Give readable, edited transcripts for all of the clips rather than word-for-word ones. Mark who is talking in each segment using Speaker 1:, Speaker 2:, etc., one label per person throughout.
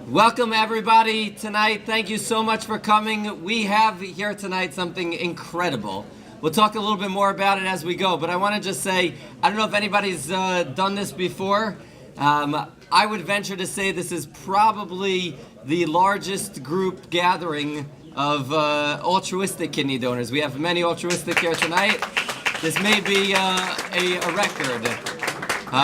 Speaker 1: Welcome everybody tonight. Thank you so much for coming. We have here tonight something incredible. We'll talk a little bit more about it as we go, but I want to just say, I don't know if anybody's done this before. I would venture to say this is probably the largest group gathering of altruistic kidney donors. We have many altruistic here tonight. This may be a record.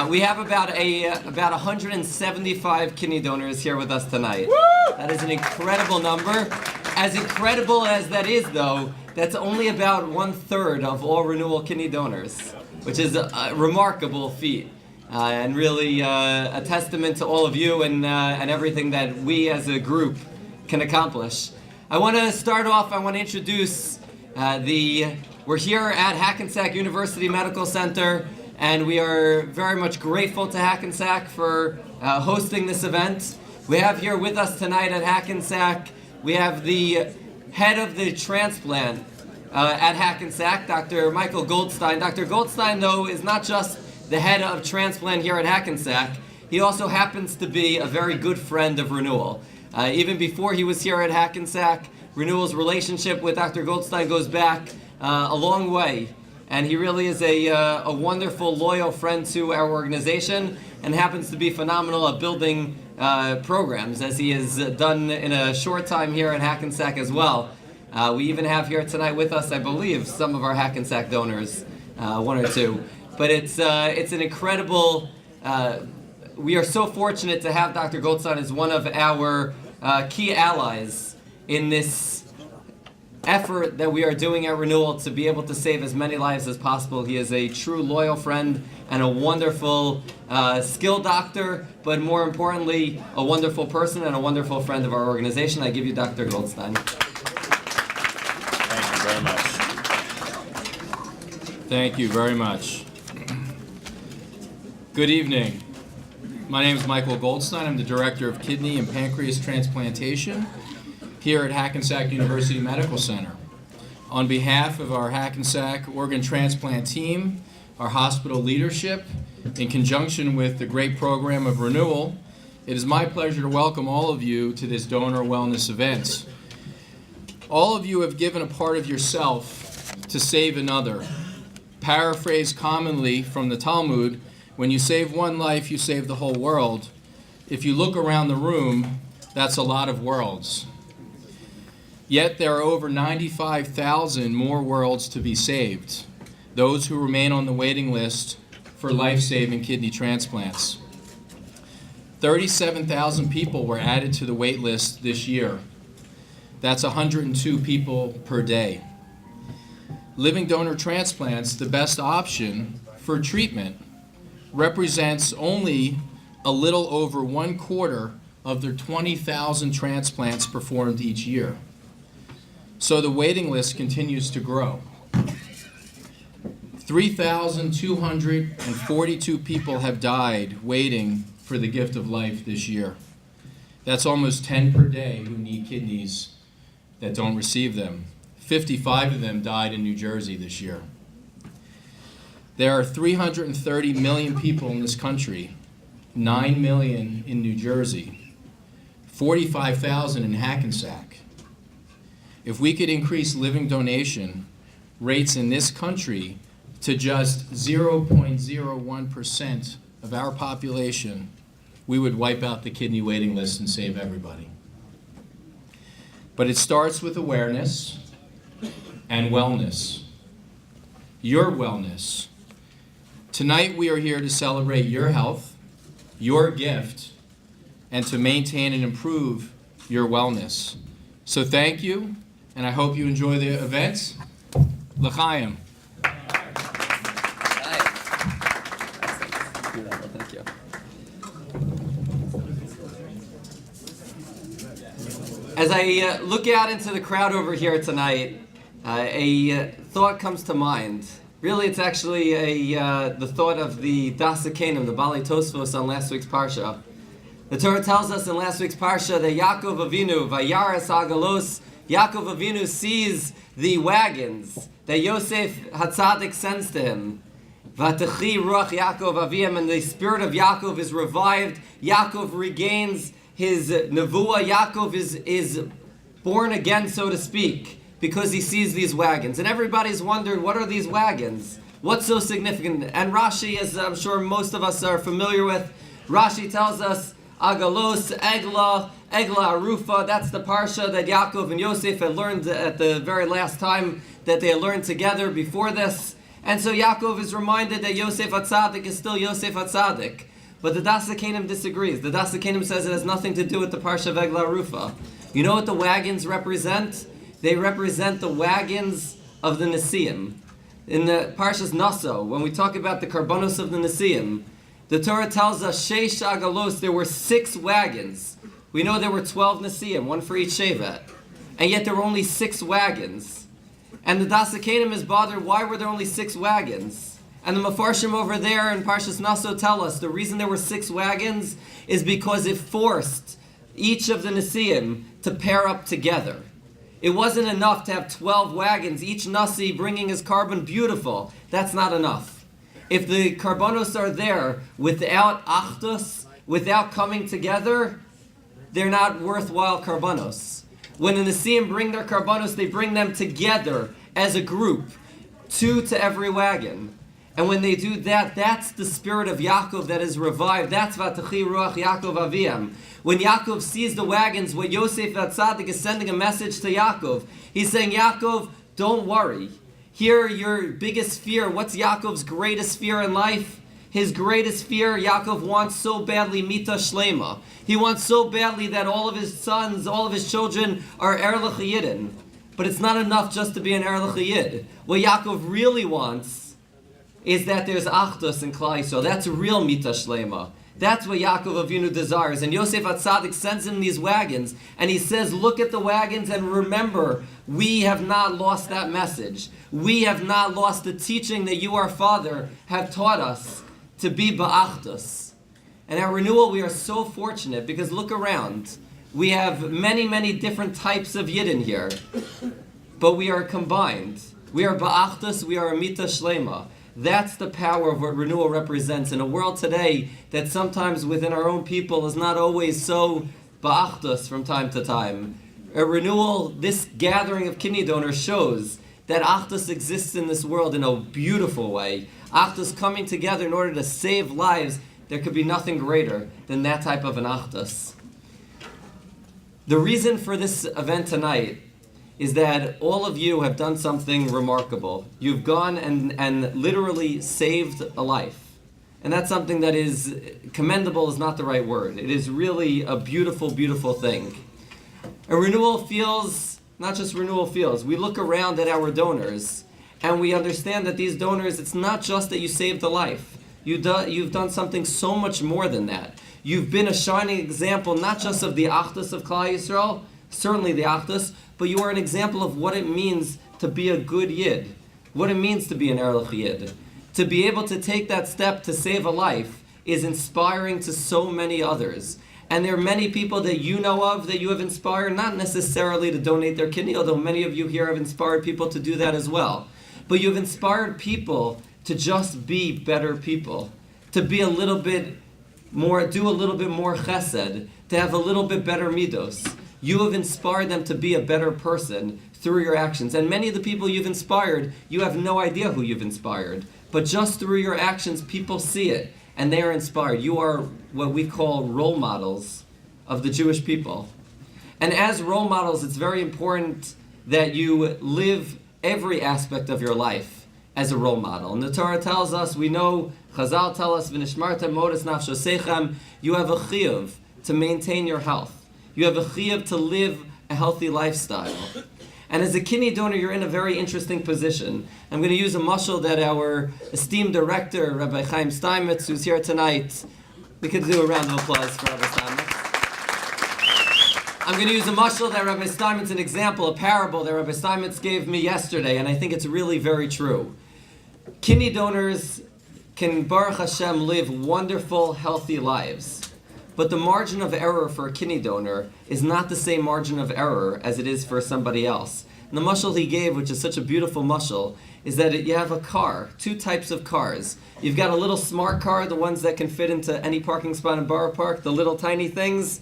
Speaker 1: We have about 175 kidney donors here with us tonight. Woo! That is an incredible number. As incredible as that is, though, that's only about 1/3 of all Renewal kidney donors, which is a remarkable feat, and really a testament to all of you and everything that we as a group can accomplish. I want to start off. I want to introduce we're here at Hackensack University Medical Center. And we are very much grateful to Hackensack for hosting this event. We have here with us tonight at Hackensack, we have the head of the transplant at Hackensack, Dr. Michael Goldstein. Dr. Goldstein, though, is not just the head of transplant here at Hackensack. He also happens to be a very good friend of Renewal. Even before he was here at Hackensack, Renewal's relationship with Dr. Goldstein goes back a long way. And he really is a wonderful, loyal friend to our organization and happens to be phenomenal at building programs, as he has done in a short time here at Hackensack as well. We even have here tonight with us, I believe, some of our Hackensack donors, one or two. But it's an incredible, we are so fortunate to have Dr. Goldstein as one of our key allies in this effort that we are doing at Renewal to be able to save as many lives as possible. He is a true loyal friend and a wonderful skilled doctor, but more importantly, a wonderful person and a wonderful friend of our organization. I give you Dr. Goldstein.
Speaker 2: Thank you very much. Thank you very much. Good evening. My name is Michael Goldstein. I'm the Director of Kidney and Pancreas Transplantation here at Hackensack University Medical Center. On behalf of our Hackensack organ transplant team, our hospital leadership, in conjunction with the great program of Renewal, it is my pleasure to welcome all of you to this donor wellness event. All of you have given a part of yourself to save another. Paraphrased commonly from the Talmud, when you save one life, you save the whole world. If you look around the room, that's a lot of worlds. Yet there are over 95,000 more worlds to be saved, those who remain on the waiting list for life-saving kidney transplants. 37,000 people were added to the wait list this year. That's 102 people per day. Living donor transplants, the best option for treatment, represents only a little over 1/4 of their 20,000 transplants performed each year. So the waiting list continues to grow. 3,242 people have died waiting for the gift of life this year. That's almost 10 per day who need kidneys that don't receive them. 55 of them died in New Jersey this year. There are 330 million people in this country, 9 million in New Jersey, 45,000 in Hackensack. If we could increase living donation rates in this country to just 0.01% of our population, we would wipe out the kidney waiting list and save everybody. But it starts with awareness and wellness. Your wellness. Tonight we are here to celebrate your health, your gift, and to maintain and improve your wellness. So thank you. And I hope you enjoy the event. L'chaim.
Speaker 1: Thank you. As I look out into the crowd over here tonight, a thought comes to mind. Really, it's actually the thought of the Das Hakenim, the Balei Tosfos on last week's Parsha. The Torah tells us in last week's Parsha that Yaakov Avinu, Vayaras Agalos, Yaakov Avinu sees the wagons that Yosef Hatzadik sends to him. Vatachi Ruach Yaakov Aviyam, and the spirit of Yaakov is revived. Yaakov regains his Nevuah Yaakov is born again, so to speak, because he sees these wagons. And everybody's wondered, what are these wagons? What's so significant? And Rashi, as I'm sure most of us are familiar with, Rashi tells us, Agalos, Egla Arufa, that's the Parsha that Yaakov and Yosef had learned at the very last time that they had learned together before this. And so Yaakov is reminded that Yosef HaTzadik is still Yosef HaTzadik. But the Das HaKenim disagrees. The Das HaKenim says it has nothing to do with the Parsha of Egla Arufa. You know what the wagons represent? They represent the wagons of the Nesiim. In the Parshas Naso, when we talk about the Karbanos of the Nesiim, the Torah tells us, Sheish Agalos, there were 6 wagons. We know there were 12 Nesiim, one for each Shevet. And yet there were only 6 wagons. And the Das HaKenim is bothered, why were there only 6 wagons? And the Mefarshim over there in Parshas Naso tell us the reason there were 6 wagons is because it forced each of the Nesiim to pair up together. It wasn't enough to have 12 wagons, each Nasi bringing his carbon beautiful. That's not enough. If the Karbanos are there without Achdus, without coming together, they're not worthwhile Karbanos. When the Nesiim bring their Karbanos, they bring them together as a group, 2 to every wagon. And when they do that, that's the spirit of Yaakov that is revived. That's Vatachi Ruach Yaakov Aviyam. When Yaakov sees the wagons, what Yosef HaTzadik is sending a message to Yaakov. He's saying, Yaakov, don't worry. Here, your biggest fear. What's Yaakov's greatest fear in life? His greatest fear, Yaakov wants so badly Mita Shlema. He wants so badly that all of his sons, all of his children are Erlich Yidden. But it's not enough just to be an Erlich Yid. What Yaakov really wants is that there's Achdus in Klal Yisrael. That's real Mita Shlema. That's what Yaakov Avinu desires. And Yosef HaTzadik sends him these wagons, and he says, look at the wagons and remember, we have not lost that message. We have not lost the teaching that you, our Father, have taught us to be Ba'achdus. And at Renewal, we are so fortunate, because look around. We have many, many different types of Yidden here, but we are combined. We are Ba'achdus, we are Mita Shlema. That's the power of what Renewal represents in a world today that sometimes within our own people is not always so ba'achdus from time to time. A Renewal, this gathering of kidney donors shows that achdus exists in this world in a beautiful way. Achdus coming together in order to save lives. There could be nothing greater than that type of an achdus. The reason for this event tonight is that all of you have done something remarkable. You've gone and literally saved a life. And that's something that is, commendable is not the right word. It is really a beautiful, beautiful thing. A Renewal feels, not just Renewal feels, we look around at our donors and we understand that these donors, it's not just that you saved a life. You've done something so much more than that. You've been a shining example, not just of the Achdus of Klal Yisrael, certainly the Achdus, but you are an example of what it means to be a good Yid, what it means to be an Erlich Yid. To be able to take that step to save a life is inspiring to so many others. And there are many people that you know of that you have inspired, not necessarily to donate their kidney, although many of you here have inspired people to do that as well. But you've inspired people to just be better people, to be a little bit more, do a little bit more chesed, to have a little bit better midos. You have inspired them to be a better person through your actions. And many of the people you've inspired, you have no idea who you've inspired. But just through your actions, people see it, and they are inspired. You are what we call role models of the Jewish people. And as role models, it's very important that you live every aspect of your life as a role model. And the Torah tells us, we know, Chazal tell us, V'nishmartem modus nafshosechem, you have a chiyuv to maintain your health. You have a chiyuv to live a healthy lifestyle. And as a kidney donor, you're in a very interesting position. I'm going to use a mashal that our esteemed director, Rabbi Chaim Steinmetz, who's here tonight, we could do a round of applause for Rabbi Steinmetz. I'm going to use a mashal that Rabbi Steinmetz, an example, a parable that Rabbi Steinmetz gave me yesterday, and I think it's really very true. Kidney donors can, Baruch Hashem, live wonderful, healthy lives. But the margin of error for a kidney donor is not the same margin of error as it is for somebody else. And the mashal he gave, which is such a beautiful mashal, is that you have a car, 2 types of cars. You've got a little smart car, the ones that can fit into any parking spot in Borough Park, the little tiny things.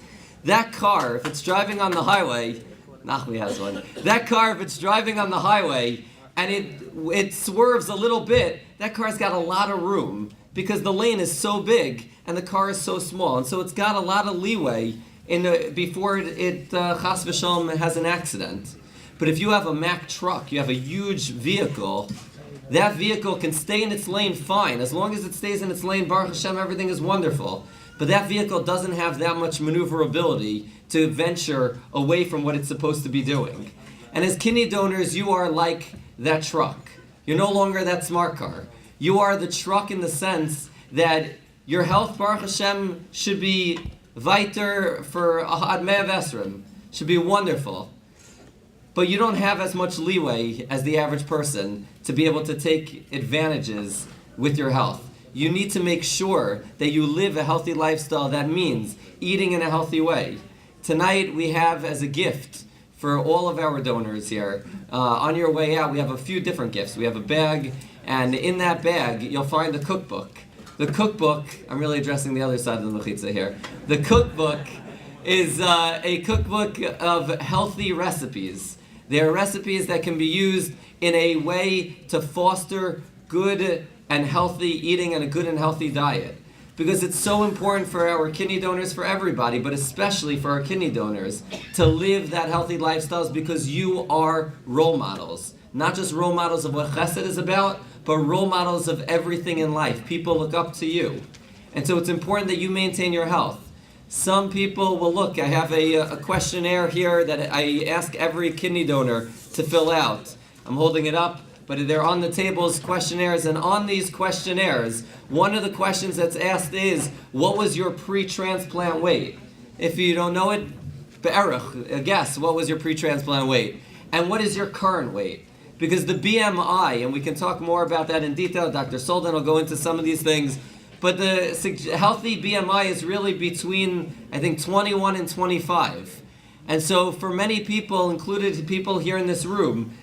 Speaker 1: that car, if it's driving on the highway, Nachmi has one. That car, if it's driving on the highway and it swerves a little bit, that car's got a lot of room because the lane is so big and the car is so small, and so it's got a lot of leeway before it chas v'shalom has an accident. But if you have a Mack truck, you have a huge vehicle, that vehicle can stay in its lane fine. As long as it stays in its lane, Baruch Hashem, everything is wonderful. But that vehicle doesn't have that much maneuverability to venture away from what it's supposed to be doing. And as kidney donors, you are like that truck. You're no longer that smart car. You are the truck in the sense that your health, Baruch Hashem, should be weiter for Ad Mea Vesrim, should be wonderful. But you don't have as much leeway as the average person to be able to take advantages with your health. You need to make sure that you live a healthy lifestyle. That means eating in a healthy way. Tonight we have as a gift for all of our donors here, on your way out, we have a few different gifts. We have a bag, and in that bag you'll find the cookbook. The cookbook, I'm really addressing the other side of the mechitza here. The cookbook is a cookbook of healthy recipes. They are recipes that can be used in a way to foster good and healthy eating and a good and healthy diet. Because it's so important for our kidney donors, for everybody, but especially for our kidney donors, to live that healthy lifestyles, because you are role models. Not just role models of what chesed is about, but role models of everything in life. People look up to you. And so it's important that you maintain your health. Some people will look, I have a questionnaire here that I ask every kidney donor to fill out. I'm holding it up, but they're on the tables, questionnaires, and on these questionnaires, one of the questions that's asked is, what was your pre-transplant weight? If you don't know it, be'erich, guess, what was your pre-transplant weight? And what is your current weight? Because the BMI, and we can talk more about that in detail, Dr. Soldan will go into some of these things, but the healthy BMI is really between, I think, 21 and 25. And so for many people, included people here in this room,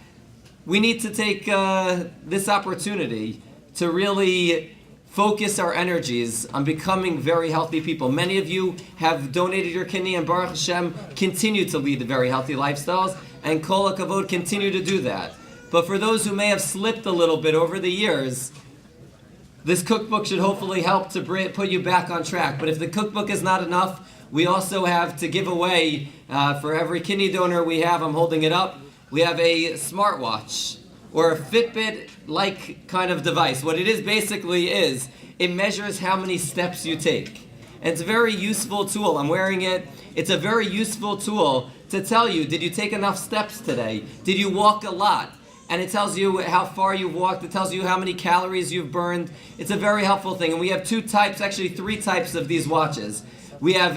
Speaker 1: we need to take this opportunity to really focus our energies on becoming very healthy people. Many of you have donated your kidney, and Baruch Hashem, continue to lead very healthy lifestyles, and Kol HaKavod, continue to do that. But for those who may have slipped a little bit over the years, this cookbook should hopefully help to put you back on track. But if the cookbook is not enough, we also have to give away, for every kidney donor we have, I'm holding it up, we have a smartwatch or a Fitbit-like kind of device. What it is basically is, it measures how many steps you take. And it's a very useful tool. I'm wearing it. It's a very useful tool to tell you, did you take enough steps today? Did you walk a lot? And it tells you how far you've walked. It tells you how many calories you've burned. It's a very helpful thing. And we have two types, actually three types of these watches. We have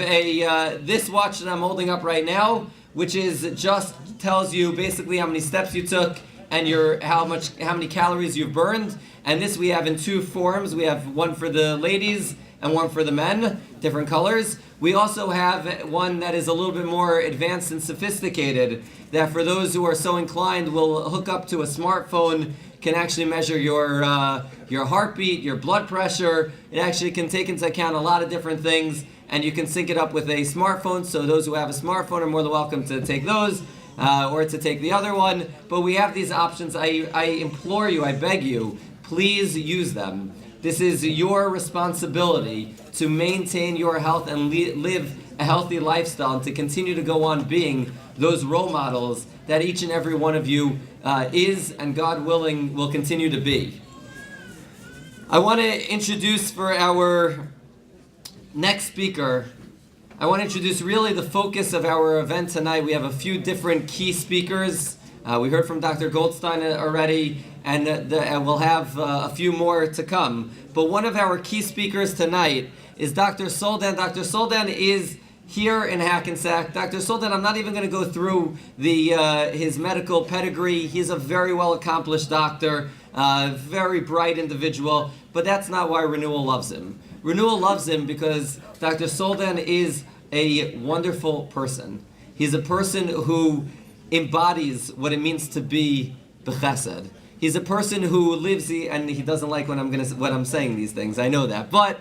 Speaker 1: this watch that I'm holding up right now, which is just tells you basically how many steps you took and how many calories you've burned. And this we have in two forms. We have one for the ladies and one for the men, different colors. We also have one that is a little bit more advanced and sophisticated, that for those who are so inclined will hook up to a smartphone, can actually measure your heartbeat, your blood pressure. It actually can take into account a lot of different things, and you can sync it up with a smartphone, so those who have a smartphone are more than welcome to take those, or to take the other one. But we have these options. I implore you, I beg you, please use them. This is your responsibility to maintain your health and live a healthy lifestyle, and to continue to go on being those role models that each and every one of you is, and God willing, will continue to be. I want to introduce for our next speaker, I want to introduce really the focus of our event tonight. We have a few different key speakers. We heard from Dr. Goldstein already, and we'll have a few more to come. But one of our key speakers tonight is Dr. Soldan. Dr. Soldan is here in Hackensack. Dr. Soldan, I'm not even going to go through his medical pedigree. He's a very well-accomplished doctor, very bright individual, but that's not why Renewal loves him. Renewal loves him because Dr. Soldan is a wonderful person. He's a person who embodies what it means to be b'chesed. He's a person who lives, and he doesn't like when I'm saying these things, I know that, but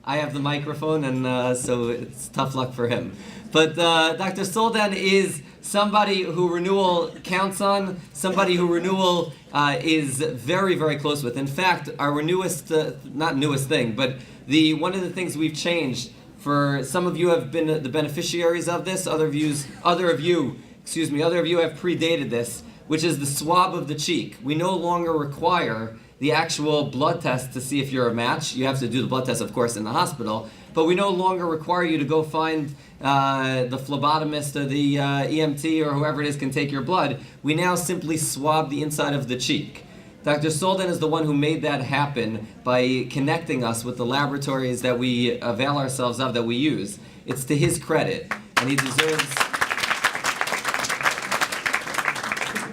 Speaker 1: I have the microphone, and so it's tough luck for him. But Dr. Soldan is somebody who Renewal counts on, somebody who Renewal is very, very close with. In fact, our newest, not newest thing, but one of the things we've changed, for some of you have been the beneficiaries of this, other of you have predated this, which is the swab of the cheek. We no longer require the actual blood test to see if you're a match. You have to do the blood test, of course, in the hospital, but we no longer require you to go find the phlebotomist or the EMT or whoever it is can take your blood. We now simply swab the inside of the cheek. Dr. Soldan is the one who made that happen by connecting us with the laboratories that we avail ourselves of, that we use. It's to his credit, and he deserves...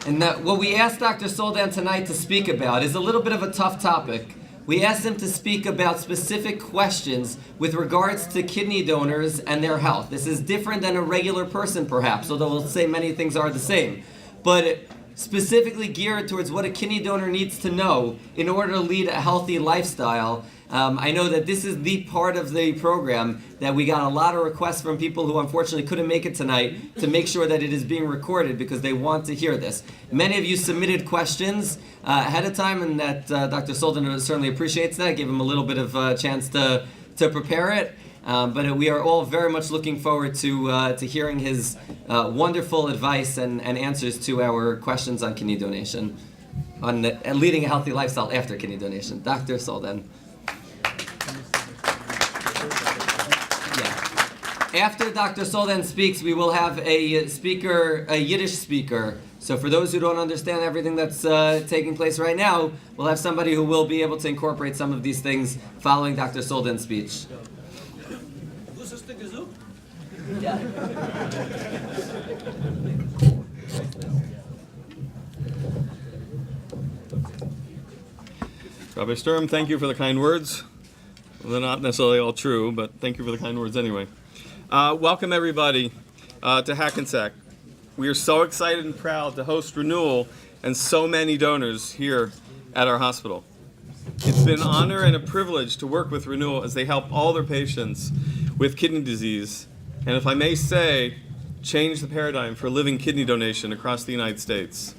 Speaker 1: And what we asked Dr. Soldan tonight to speak about is a little bit of a tough topic. We asked him to speak about specific questions with regards to kidney donors and their health. This is different than a regular person, perhaps, although we'll say many things are the same. But specifically geared towards what a kidney donor needs to know in order to lead a healthy lifestyle. I know that this is the part of the program that we got a lot of requests from people who unfortunately couldn't make it tonight to make sure that it is being recorded because they want to hear this. Many of you submitted questions ahead of time, and that Dr. Soldan certainly appreciates that. Give him a little bit of a chance to prepare it. But we are all very much looking forward to hearing his wonderful advice and answers to our questions on kidney donation, on leading a healthy lifestyle after kidney donation. Dr. Soldan. After Dr. Soldan speaks, we will have a speaker, a Yiddish speaker. So for those who don't understand everything that's taking place right now, we'll have somebody who will be able to incorporate some of these things following Dr. Soldan's speech.
Speaker 3: Rabbi Sturm, thank you for the kind words. Well, they're not necessarily all true, but thank you for the kind words anyway. Welcome everybody to Hackensack. We are so excited and proud to host Renewal and so many donors here at our hospital. It's been an honor and a privilege to work with Renewal as they help all their patients with kidney disease, and if I may say, change the paradigm for living kidney donation across the United States.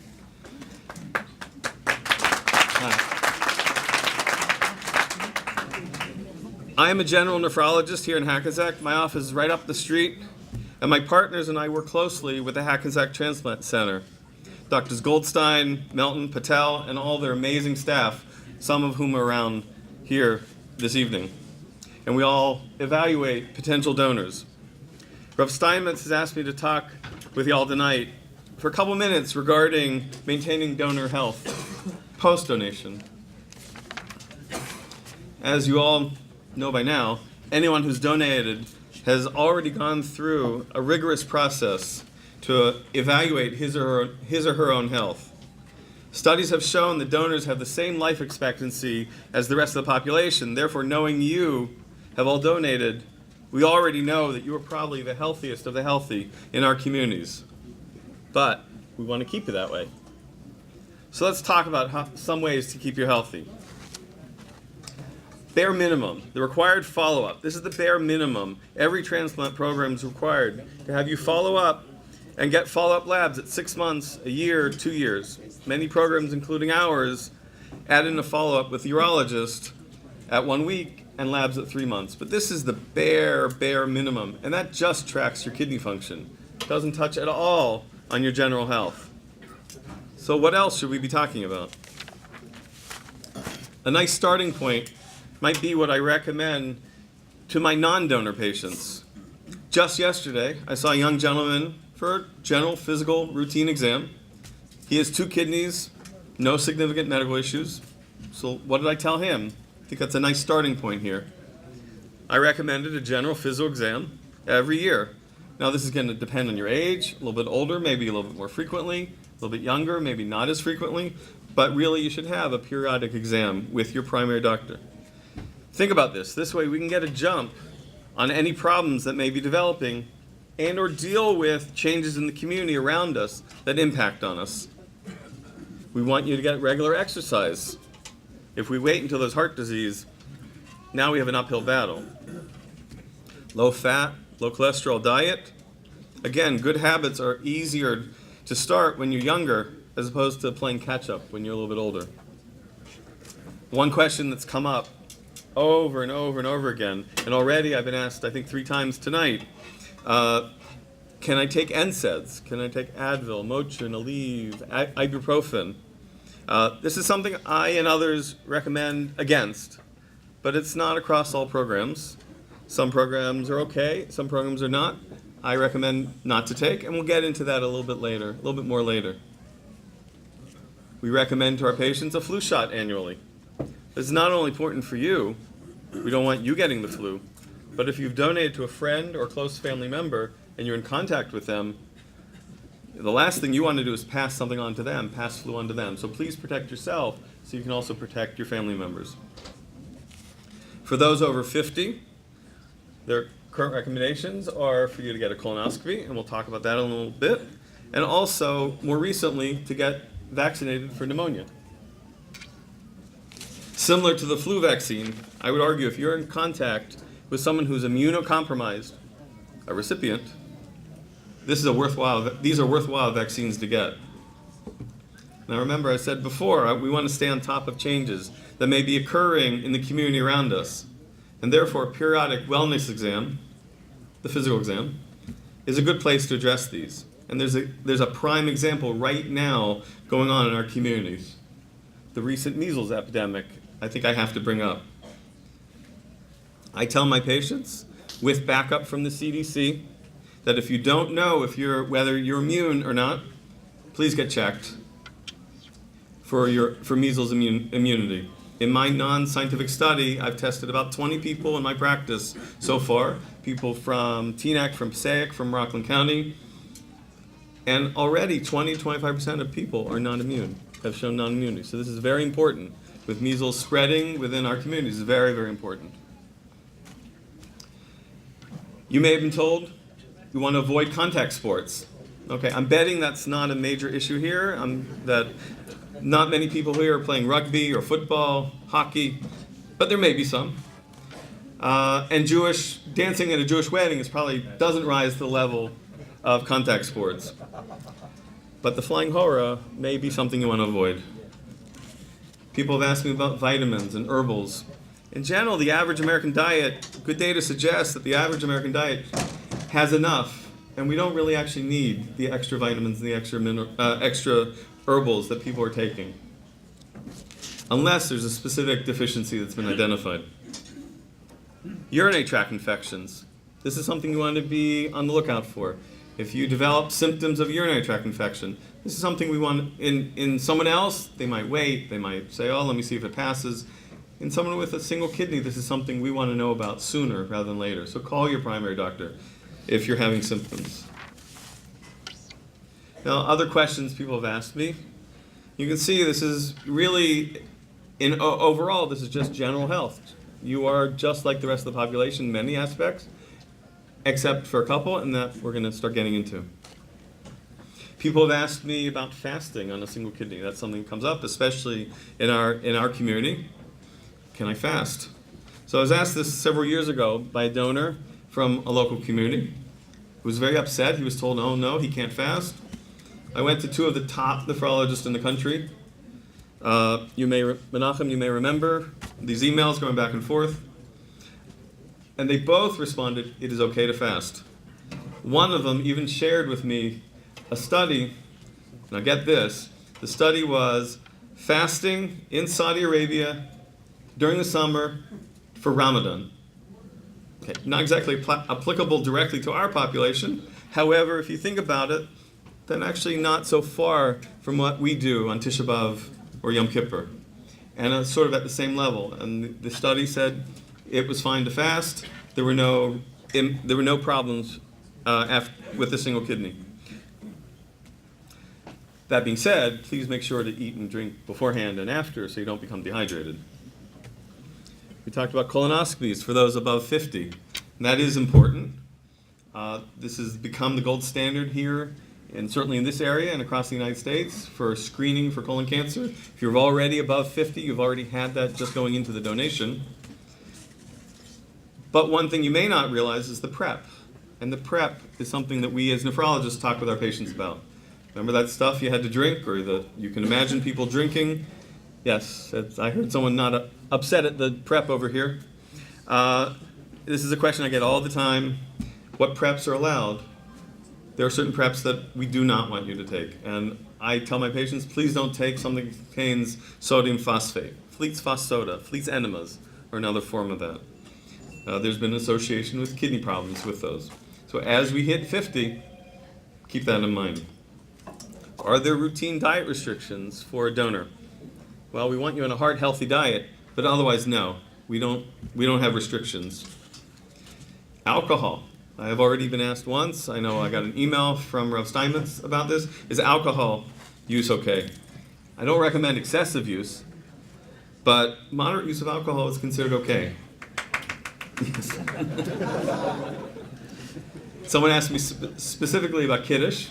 Speaker 3: I am a general nephrologist here in Hackensack. My office is right up the street, and my partners and I work closely with the Hackensack Transplant Center. Doctors Goldstein, Melton, Patel, and all their amazing staff, some of whom are around here this evening. And we all evaluate potential donors. Rav Steinmetz has asked me to talk with you all tonight for a couple minutes regarding maintaining donor health post-donation. As you all know by now, anyone who's donated has already gone through a rigorous process to evaluate his or her own health. Studies have shown that donors have the same life expectancy as the rest of the population. Therefore, knowing you have all donated, we already know that you are probably the healthiest of the healthy in our communities. But we want to keep you that way. So let's talk about some ways to keep you healthy. Bare minimum, the required follow-up. This is the bare minimum. Every transplant program is required to have you follow up and get follow-up labs at 6 months, a year, 2 years. Many programs, including ours, add in a follow-up with the urologist at 1 week and labs at 3 months. But this is the bare minimum, and that just tracks your kidney function. It doesn't touch at all on your general health. So what else should we be talking about? A nice starting point might be what I recommend to my non-donor patients. Just yesterday, I saw a young gentleman for a general physical routine exam. He has 2 kidneys, no significant medical issues. So what did I tell him? I think that's a nice starting point here. I recommended a general physical exam every year. Now this is going to depend on your age, a little bit older, maybe a little bit more frequently, a little bit younger, maybe not as frequently, but really you should have a periodic exam with your primary doctor. Think about this. This way we can get a jump on any problems that may be developing and or deal with changes in the community around us that impact on us. We want you to get regular exercise. If we wait until there's heart disease, Now we have an uphill battle. Low fat, low cholesterol diet. Again, good habits are easier to start when you're younger as opposed to playing catch up when you're a little bit older. One question that's come up over and over and over again, and already I've been asked, I think 3 times tonight, can I take NSAIDs? Can I take Advil, Motrin, Aleve, ibuprofen? This is something I and others recommend against, but it's not across all programs. Some programs are okay, some programs are not. I recommend not to take, and we'll get into that a little bit more later. We recommend to our patients a flu shot annually. This is not only important for you, we don't want you getting the flu, but if you've donated to a friend or close family member and you're in contact with them, the last thing you want to do is pass something on to them, pass flu on to them. So please protect yourself so you can also protect your family members. For those over 50, their current recommendations are for you to get a colonoscopy, and we'll talk about that in a little bit, and also, more recently, to get vaccinated for pneumonia. Similar to the flu vaccine, I would argue if you're in contact with someone who's immunocompromised, a recipient, these are worthwhile vaccines to get. Now remember, I said before, we want to stay on top of changes that may be occurring in the community around us. And therefore, a periodic wellness exam, the physical exam, is a good place to address these. And there's a prime example right now going on in our communities. The recent measles epidemic, I think I have to bring up. I tell my patients, with backup from the CDC, that if you don't know whether you're immune or not, please get checked for measles immunity. In my non-scientific study, I've tested about 20 people in my practice so far, people from Teaneck, from Passaic, from Rockland County, and already 20-25% of people are non-immune, have shown non-immunity. So this is very important. With measles spreading within our communities, it's very, very important. You may have been told you want to avoid contact sports. Okay, I'm betting that's not a major issue here, that not many people here are playing rugby or football, hockey, but there may be some. And dancing at a Jewish wedding doesn't rise to the level of contact sports. But the flying hora may be something you want to avoid. People have asked me about vitamins and herbals. In general, the average American diet, good data suggests that the average American diet has enough, and we don't really actually need the extra vitamins and the extra herbals that people are taking, unless there's a specific deficiency that's been identified. Urinary tract infections. This is something you want to be on the lookout for. If you develop symptoms of urinary tract infection, this is something we want in someone else. They might wait, they might say, oh, let me see if it passes. In someone with a single kidney, this is something we want to know about sooner rather than later. So call your primary doctor if you're having symptoms. Now, other questions people have asked me. You can see this is really, overall, this is just general health. You are just like the rest of the population in many aspects, except for a couple, and that we're going to start getting into. People have asked me about fasting on a single kidney. That's something that comes up, especially in our community. Can I fast? So I was asked this several years ago by a donor from a local community who was very upset. He was told, oh no, he can't fast. I went to 2 of the top nephrologists in the country. Menachem, you may remember these emails going back and forth. And they both responded, it is okay to fast. One of them even shared with me a study. Now get this, the study was fasting in Saudi Arabia during the summer for Ramadan. Okay, not exactly applicable directly to our population. However, if you think about it, then actually not so far from what we do on Tisha B'Av or Yom Kippur. And it's sort of at the same level. And the study said it was fine to fast. There were no problems with the single kidney. That being said, please make sure to eat and drink beforehand and after so you don't become dehydrated. We talked about colonoscopies for those above 50. And that is important. This has become the gold standard here, and certainly in this area and across the United States, for screening for colon cancer. If you're already above 50, you've already had that just going into the donation. But one thing you may not realize is the prep. And the prep is something that we as nephrologists talk with our patients about. Remember that stuff you had to drink, or that you can imagine people drinking? Yes, I heard someone not upset at the prep over here. This is a question I get all the time. What preps are allowed? There are certain preps that we do not want you to take. And I tell my patients, please don't take something that contains sodium phosphate. Fleet's Phos-Soda, Fleet's enemas, or another form of that. There's been an association with kidney problems with those. So as we hit 50, keep that in mind. Are there routine diet restrictions for a donor? Well, we want you on a heart-healthy diet, but otherwise, no. We don't have restrictions. Alcohol. I have already been asked once. I know I got an email from Rev Steinmetz about this. Is alcohol use okay? I don't recommend excessive use, but moderate use of alcohol is considered okay. Yes. Someone asked me specifically about Kiddush,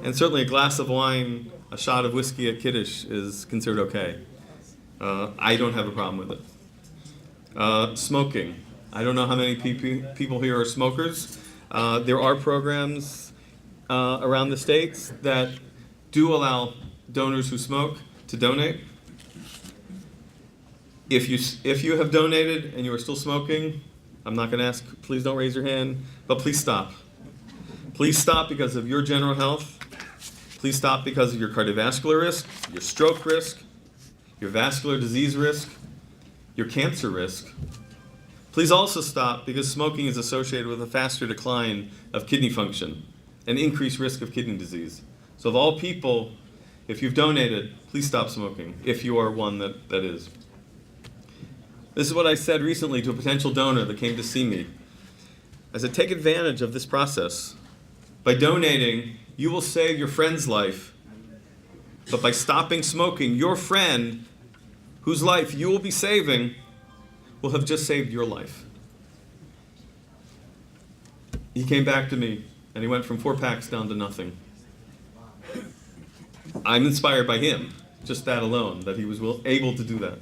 Speaker 3: and certainly a glass of wine, a shot of whiskey at Kiddush is considered okay. I don't have a problem with it. Smoking. I don't know how many people here are smokers. There are programs around the states that do allow donors who smoke to donate. If you have donated and you are still smoking, I'm not going to ask, please don't raise your hand, but please stop. Please stop because of your general health. Please stop because of your cardiovascular risk, your stroke risk, your vascular disease risk, your cancer risk. Please also stop because smoking is associated with a faster decline of kidney function and increased risk of kidney disease. So of all people, if you've donated, please stop smoking, if you are one that is. This is what I said recently to a potential donor that came to see me. I said, take advantage of this process. By donating, you will save your friend's life. But by stopping smoking, your friend, whose life you will be saving, will have just saved your life. He came back to me, and he went from 4 packs down to nothing. I'm inspired by him, just that alone, that he was able to do that.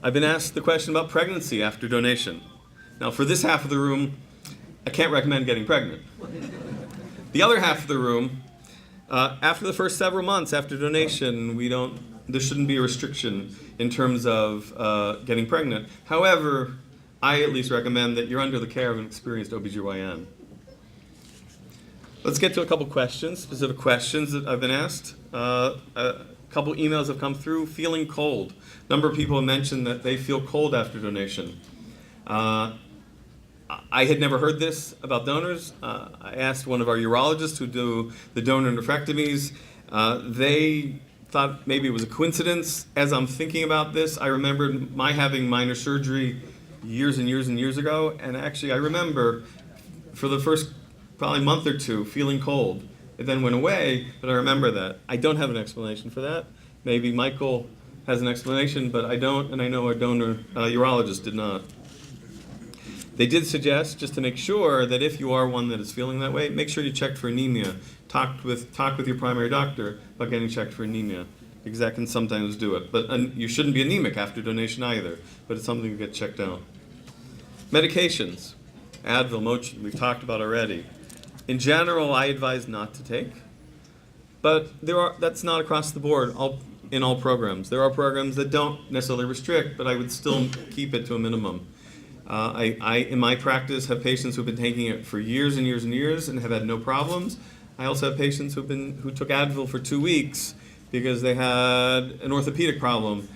Speaker 3: I've been asked the question about pregnancy after donation. Now, for this half of the room, I can't recommend getting pregnant. The other half of the room, after the first several months after donation, there shouldn't be a restriction in terms of getting pregnant. However, I at least recommend that you're under the care of an experienced OBGYN. Let's get to a couple questions, specific questions that I've been asked. A couple emails have come through. Feeling cold. A number of people have mentioned that they feel cold after donation. I had never heard this about donors. I asked one of our urologists who do the donor nephrectomies. They thought maybe it was a coincidence. As I'm thinking about this, I remembered my having minor surgery years and years and years ago, and actually I remember for the first probably month or two feeling cold. It then went away, but I remember that. I don't have an explanation for that. Maybe Michael has an explanation, but I don't, and I know our donor urologist did not. They did suggest, just to make sure, that if you are one that is feeling that way, make sure you check for anemia. Talk with your primary doctor about getting checked for anemia, because that can sometimes do it. But you shouldn't be anemic after donation either, but it's something to get checked out. Medications, Advil, Motrin, we've talked about already. In general, I advise not to take, but that's not across the board in all programs. There are programs that don't necessarily restrict, but I would still keep it to a minimum. I, in my practice, have patients who've been taking it for years and years and years and have had no problems. I also have patients who took Advil for 2 weeks because they had an orthopedic problem,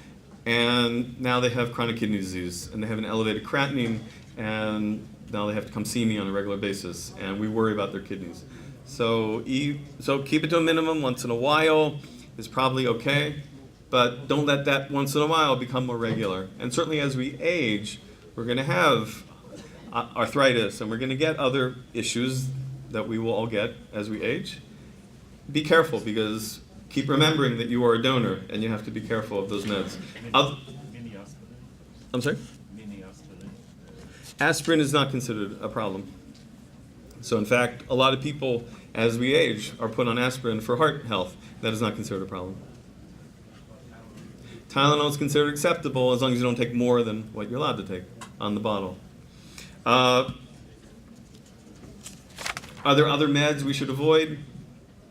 Speaker 3: and now they have chronic kidney disease, and they have an elevated creatinine, and now they have to come see me on a regular basis, and we worry about their kidneys. So keep it to a minimum. Once in a while is probably okay, but don't let that once in a while become more regular. And certainly as we age, we're going to have arthritis, and we're going to get other issues that we will all get as we age. Be careful, because keep remembering that you are a donor, and you have to be careful of those meds. I'm sorry? Aspirin is not considered a problem. So in fact, a lot of people, as we age, are put on aspirin for heart health. That is not considered a problem. Tylenol is considered acceptable as long as you don't take more than what you're allowed to take on the bottle. Are there other meds we should avoid?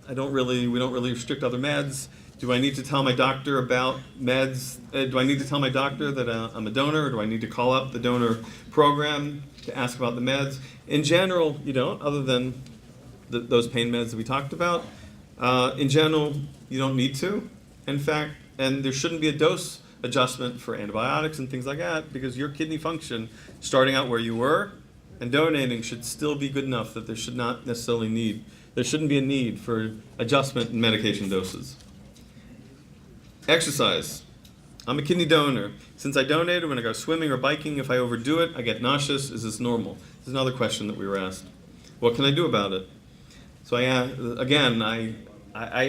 Speaker 3: We don't really restrict other meds. Do I need to tell my doctor about meds? Do I need to tell my doctor that I'm a donor, or do I need to call up the donor program to ask about the meds? In general, you don't, other than those pain meds that we talked about. In general, you don't need to. In fact, and there shouldn't be a dose adjustment for antibiotics and things like that, because your kidney function, starting out where you were and donating, should still be good enough that there shouldn't be a need for adjustment in medication doses. Exercise. I'm a kidney donor. Since I donated, when I go swimming or biking, if I overdo it, I get nauseous. Is this normal? This is another question that we were asked. What can I do about it? So I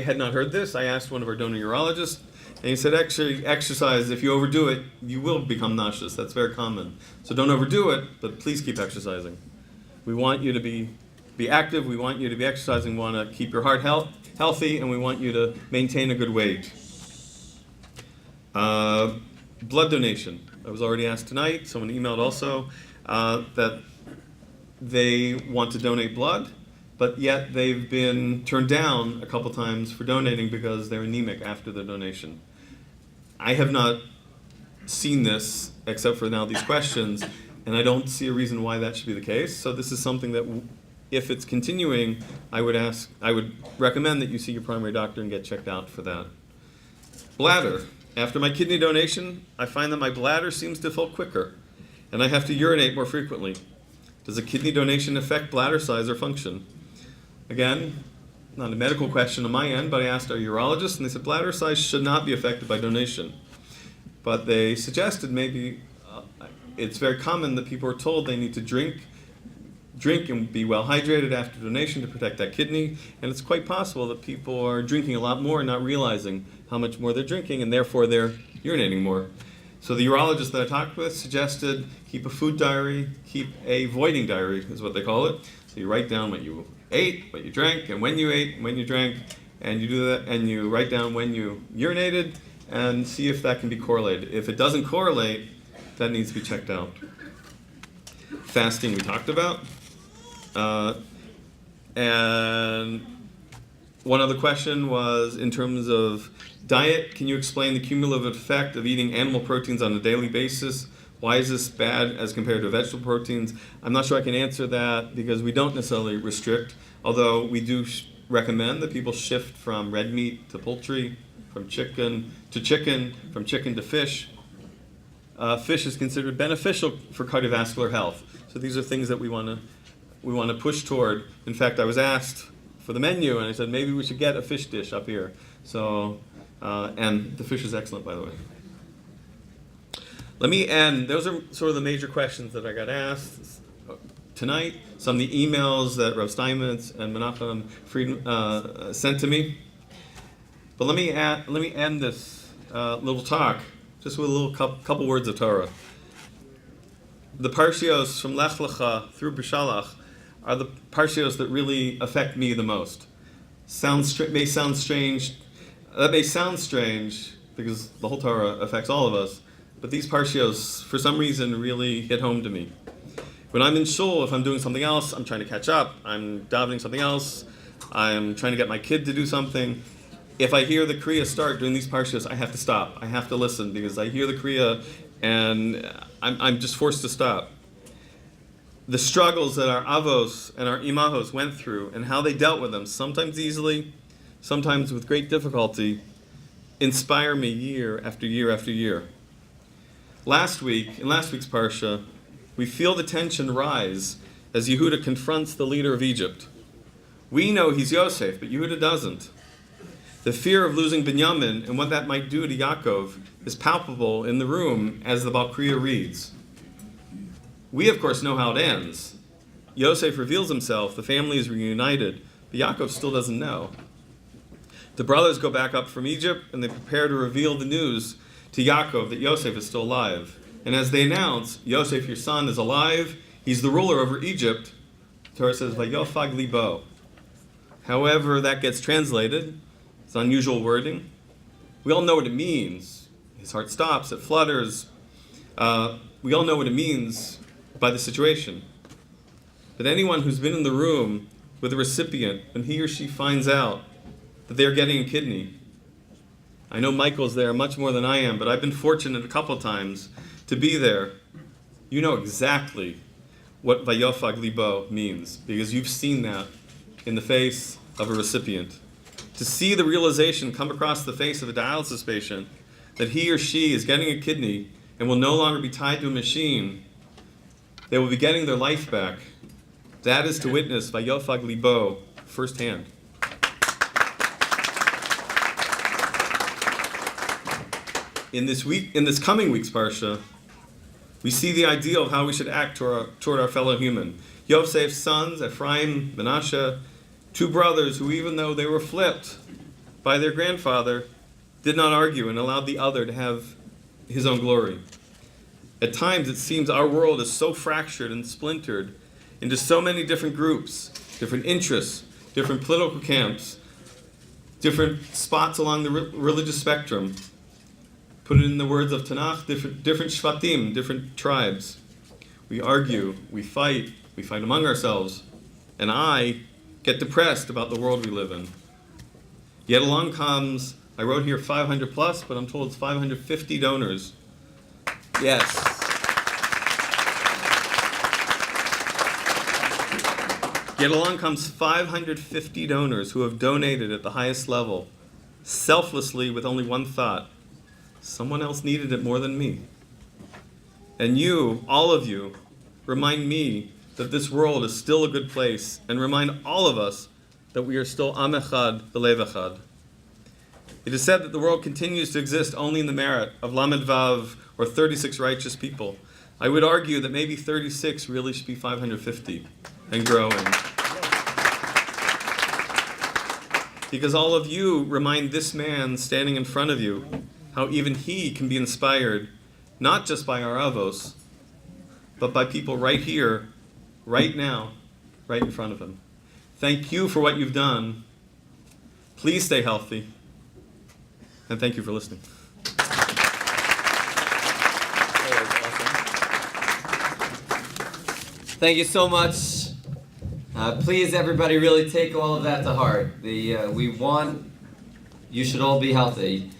Speaker 3: had not heard this. I asked one of our donor urologists, and he said, actually, exercise, if you overdo it, you will become nauseous. That's very common. So don't overdo it, but please keep exercising. We want you to be active. We want you to be exercising. We want to keep your heart healthy, and we want you to maintain a good weight. Blood donation. I was already asked tonight. Someone emailed also that they want to donate blood, but yet they've been turned down a couple times for donating because they're anemic after the donation. I have not seen this except for now these questions, and I don't see a reason why that should be the case. So this is something that, if it's continuing, I would recommend that you see your primary doctor and get checked out for that. Bladder. After my kidney donation, I find that my bladder seems to fill quicker, and I have to urinate more frequently. Does a kidney donation affect bladder size or function? Again, not a medical question on my end, but I asked our urologist, and they said bladder size should not be affected by donation. But they suggested maybe it's very common that people are told they need to drink and be well hydrated after donation to protect that kidney, and it's quite possible that people are drinking a lot more and not realizing how much more they're drinking, and therefore they're urinating more. So the urologist that I talked with suggested keep a food diary, keep a voiding diary is what they call it. So you write down what you ate, what you drank, and when you ate, and when you drank, and you do that, and you write down when you urinated, and see if that can be correlated. If it doesn't correlate, that needs to be checked out. Fasting we talked about. And one other question was, in terms of diet, can you explain the cumulative effect of eating animal proteins on a daily basis? Why is this bad as compared to vegetable proteins? I'm not sure I can answer that because we don't necessarily restrict, although we do recommend that people shift from red meat to poultry, from chicken to chicken, from chicken to fish. Fish is considered beneficial for cardiovascular health. So these are things that we want to push toward. In fact, I was asked for the menu, and I said maybe we should get a fish dish up here. So, and the fish is excellent, by the way. Let me end. Those are sort of the major questions that I got asked tonight. Some of the emails that Rav Steinmetz and Menachem Friedman sent to me. But let me end this little talk just with a little couple words of Torah. The parshios from Lech Lecha through B'Shalach are the parshios that really affect me the most. May sound strange. That may sound strange because the whole Torah affects all of us. But these parshios, for some reason, really hit home to me. When I'm in shul, if I'm doing something else, I'm trying to catch up. I'm davening something else. I'm trying to get my kid to do something. If I hear the Kriya start doing these parshios, I have to stop. I have to listen because I hear the Kriya and I'm just forced to stop. The struggles that our avos and our imahos went through and how they dealt with them, sometimes easily, sometimes with great difficulty, inspire me year after year after year. In last week's parsha, we feel the tension rise as Yehuda confronts the leader of Egypt. We know he's Yosef, but Yehuda doesn't. The fear of losing Binyamin and what that might do to Yaakov is palpable in the room as the Balkriya reads. We, of course, know how it ends. Yosef reveals himself, the family is reunited, but Yaakov still doesn't know. The brothers go back up from Egypt and they prepare to reveal the news to Yaakov that Yosef is still alive. And as they announce, Yosef, your son, is alive, he's the ruler over Egypt, the Torah says, Vayofag libo. However that gets translated, it's unusual wording. We all know what it means. His heart stops, it flutters. We all know what it means by the situation. But anyone who's been in the room with a recipient and he or she finds out that they're getting a kidney, I know Michael's there much more than I am, but I've been fortunate a couple times to be there. You know exactly what Vayofag Libo means, because you've seen that in the face of a recipient. To see the realization come across the face of a dialysis patient that he or she is getting a kidney and will no longer be tied to a machine, they will be getting their life back. That is to witness Vayofag Libo firsthand. In this coming week's parsha, we see the ideal of how we should act toward our fellow human. Yosef's sons, Ephraim, Menashe, two brothers who, even though they were flipped by their grandfather, did not argue and allowed the other to have his own glory. At times, it seems our world is so fractured and splintered into so many different groups, different interests, different political camps, different spots along the religious spectrum. Put it in the words of Tanakh, different shvatim, different tribes. We argue, we fight among ourselves, and I get depressed about the world we live in. Yet along comes, I wrote here 500 plus, but I'm told it's 550 donors. Yes. Yet along comes 550 donors who have donated at the highest level, selflessly with only one thought: someone else needed it more than me. And you, all of you, remind me that this world is still a good place, and remind all of us that we are still Am Echad B'Lev Echad. It is said that the world continues to exist only in the merit of Lamed Vav, or 36 righteous people. I would argue that maybe 36 really should be 550 and growing. Because all of you remind this man standing in front of you how even he can be inspired, not just by our avos, but by people right here, right now, right in front of him. Thank you for what you've done. Please stay healthy. And thank you for listening.
Speaker 1: Thank you so much. Please, everybody, really take all of that to heart. You should all be healthy.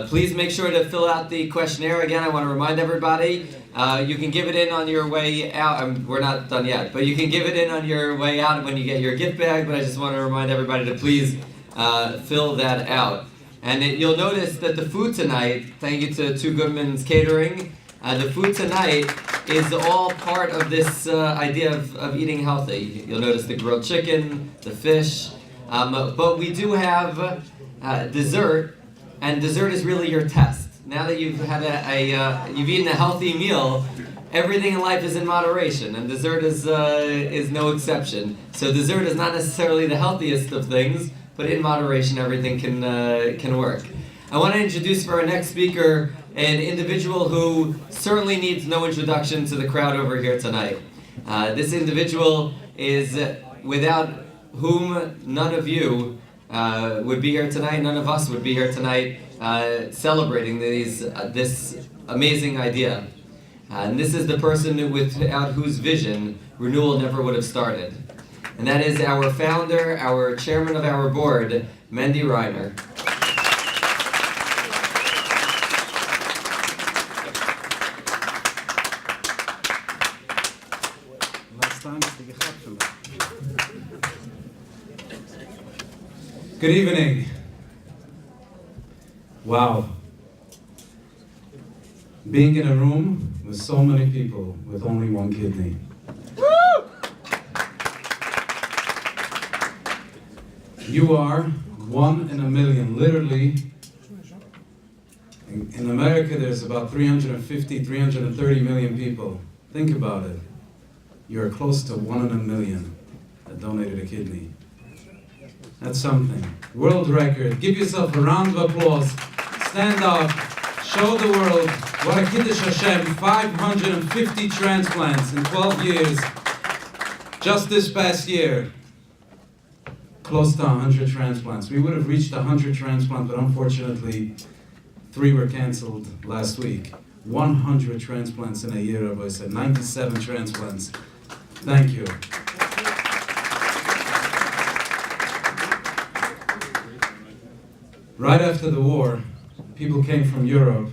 Speaker 1: Please make sure to fill out the questionnaire. Again, I want to remind everybody, you can give it in on your way out. We're not done yet, but you can give it in on your way out when you get your gift bag, but I just want to remind everybody to please fill that out. And you'll notice that the food tonight, thank you to Two Goodman's Catering, the food tonight is all part of this idea of eating healthy. You'll notice the grilled chicken, the fish, but we do have dessert. And dessert is really your test. Now that you've had you've eaten a healthy meal, everything in life is in moderation, and dessert is no exception. So dessert is not necessarily the healthiest of things, but in moderation, everything can work. I want to introduce for our next speaker an individual who certainly needs no introduction to the crowd over here tonight. This individual is without whom none of you would be here tonight, none of us would be here tonight celebrating this amazing idea. And this is the person without whose vision Renewal never would have started. And that is our founder, our chairman of our board, Mendy Reiner.
Speaker 4: Good evening. Wow. Being in a room with so many people with only one kidney. Woo! You are 1 in a million, literally. In America, there's about 350, 330 million people. Think about it. You're close to 1 in a million that donated a kidney. That's something. World record. Give yourself a round of applause. Stand up. Show the world what a Kiddush Hashem. 550 transplants in 12 years. Just this past year. Close to 100 transplants. We would have reached 100 transplants, but unfortunately, 3 were canceled last week. 100 transplants in a year, Rabbi said. 97 transplants. Thank you. Right after the war, people came from Europe,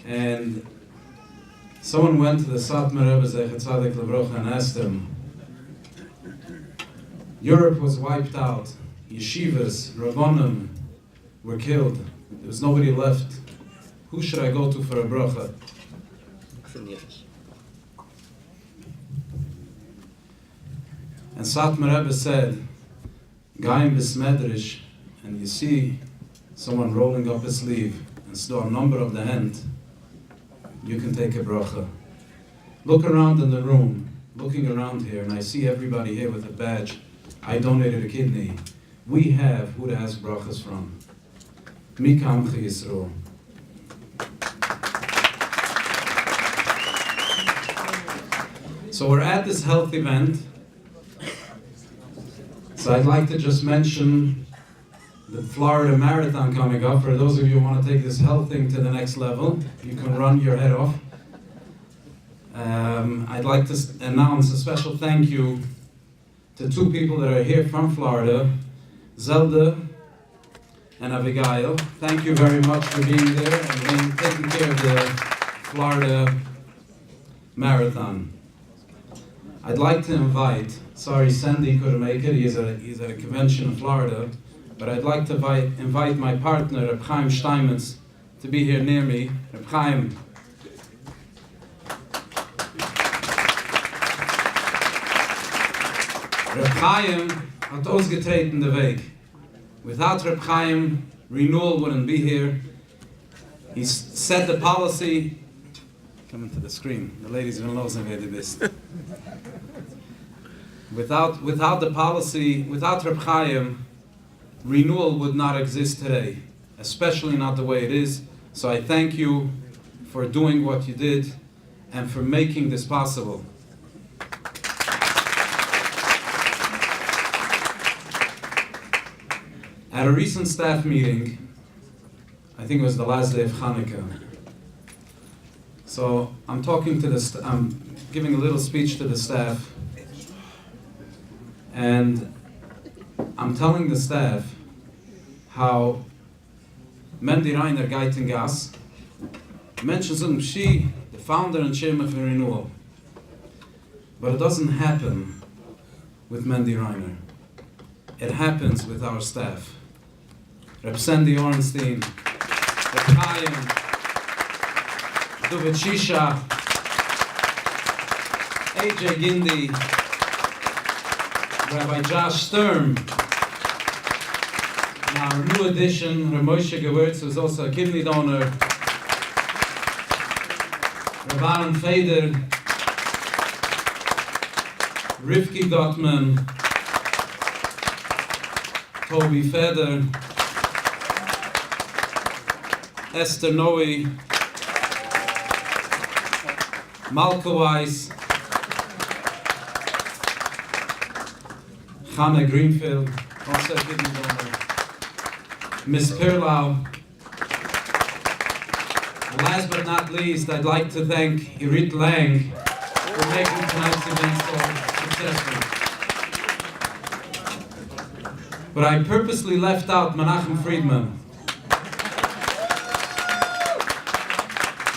Speaker 4: and someone went to the Satmar Rebbe Zecher Tzaddik Levrocha and asked him, Europe was wiped out, yeshivas, rabbonim were killed, there was nobody left. Who should I go to for a bracha? And Satmar Rebbe said, Gaim Bismedrish, and you see someone rolling up his sleeve and saw a number of the hand, you can take a bracha. Look around in the room, looking around here, and I see everybody here with a badge. I donated a kidney. We have who to ask brachas from. Mikam Yisroel. So we're at this health event. So I'd like to just mention the Florida Marathon coming up. For those of you who want to take this health thing to the next level, you can run your head off. I'd like to announce a special thank you to 2 people that are here from Florida, Zelda and Abigail. Thank you very much for being there and taking care of the Florida Marathon. I'd like to invite, sorry Sandy couldn't make it, he's at a convention in Florida, but I'd like to invite my partner, Reb Chaim Steinmetz, to be here near me. Reb Chaim. Reb Chaim hat ausgetreten the Weg. Without Reb Chaim, Renewal wouldn't be here. He set the policy. Coming to the screen. The ladies will know wer du bist. Without the policy, without Reb Chaim, Renewal would not exist today, especially not the way it is. So I thank you for doing what you did and for making this possible. At a recent staff meeting, I think it was the last day of Hanukkah. So I'm talking to I'm giving a little speech to the staff, and I'm telling the staff how Mendy Reiner Geitengas mentions she, the founder and chairman of Renewal. But it doesn't happen with Mendy Reiner. It happens with our staff. Reb Sandy Ornstein, Reb Chaim, Duvet Shisha, AJ Gindi, Rabbi Josh Sturm. In our new addition, Reb Moshe Gewurz, who's also a kidney donor, Reb Aaron Feder, Rivki Gottman, Toby Feder, Esther Noe, Malka Weiss, Hannah Greenfield, also a kidney donor, Miss Pirlau. And last but not least, I'd like to thank Irit Lang for making tonight's event so successful. But I purposely left out Menachem Friedman.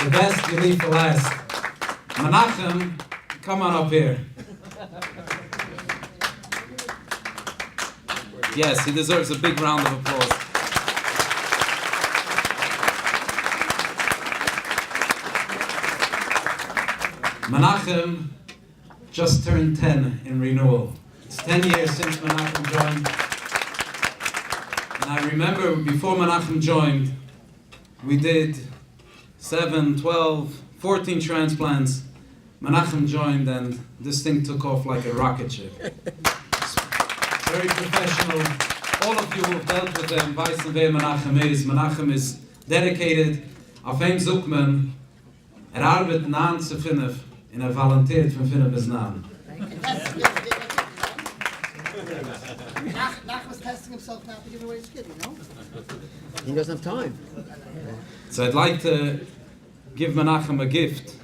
Speaker 4: The best you leave for last. Menachem, come on up here. Yes, he deserves a big round of applause. Menachem just turned 10 in Renewal. It's 10 years since Menachem joined. And I remember before Menachem joined, we did 7, 12, 14 transplants. Menachem joined and this thing took off like a rocket ship. Very professional. All of you who have dealt with him, wissen wer Menachem is. Menachem is dedicated. Auf hem zoekt men. Arbeitet 9 zu 5 and volunteert van 5 bis 9.
Speaker 5: Nach was testing himself now to give away his kidney, no?
Speaker 6: He doesn't have time.
Speaker 4: So I'd like to give Menachem a gift.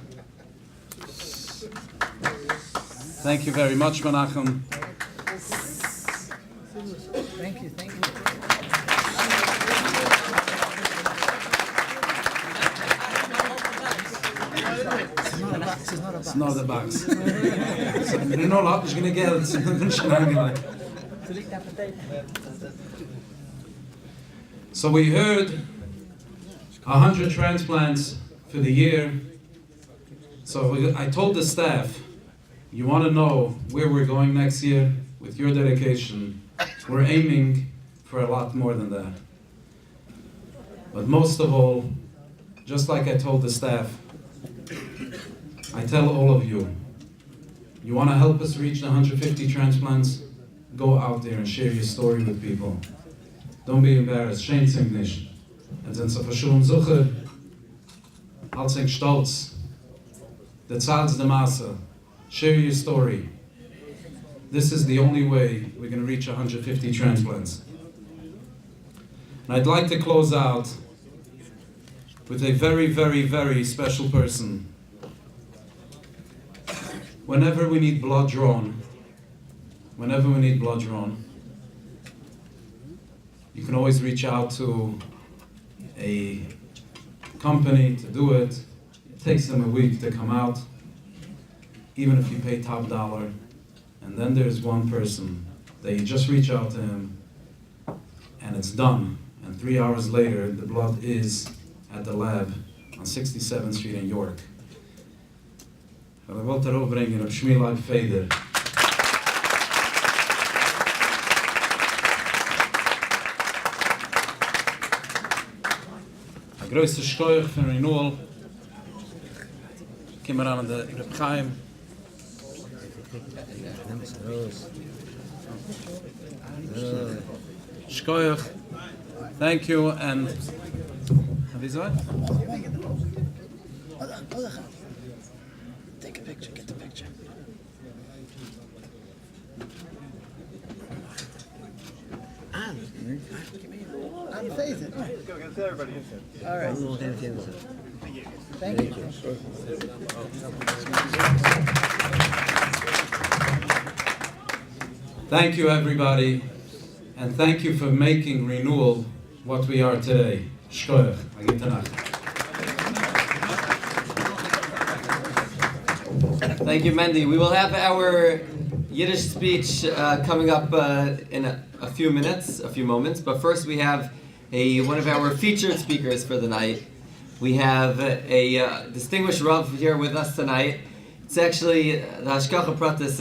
Speaker 4: Thank you very much, Menachem.
Speaker 5: Thank you, thank you.
Speaker 4: It's not a box. Renewal hat nicht genug Geld. Schon angelegt. So we heard 100 transplants for the year. So I told the staff, you want to know where we're going next year? With your dedication, we're aiming for a lot more than that. But most of all, just like I told the staff, I tell all of you, you want to help us reach the 150 transplants? Go out there and share your story with people. Don't be embarrassed, schämt sich nicht. Und wenn Sie verschulden suchen, halt sich stolz. Der zahlt's der Masse. Share your story. This is the only way we're going to reach 150 transplants. And I'd like to close out with a very, very, very special person. Whenever we need blood drawn, you can always reach out to a company to do it. It takes them a week to come out, even if you pay top dollar. And then there's one person that you just reach out to him, and it's done. And 3 hours later, the blood is at the lab on 67th Street in York. I wollte darauf bringen, auf Schmierleib Feder. Der größte Steuer von Renewal. Kommen wir an der Reb Chaim. Shkoyach. Thank you, and have you saw
Speaker 5: Take a picture, get the picture. And face it. All right. Thank you.
Speaker 4: Thank you, everybody, and thank you for making Renewal what we are today. Shkoyach.
Speaker 1: Thank you, Mendy. We will have our Yiddish speech coming up in a few moments. But first, we have one of our featured speakers for the night. We have a distinguished Rav here with us tonight. It's actually, the Hashgacha Pratis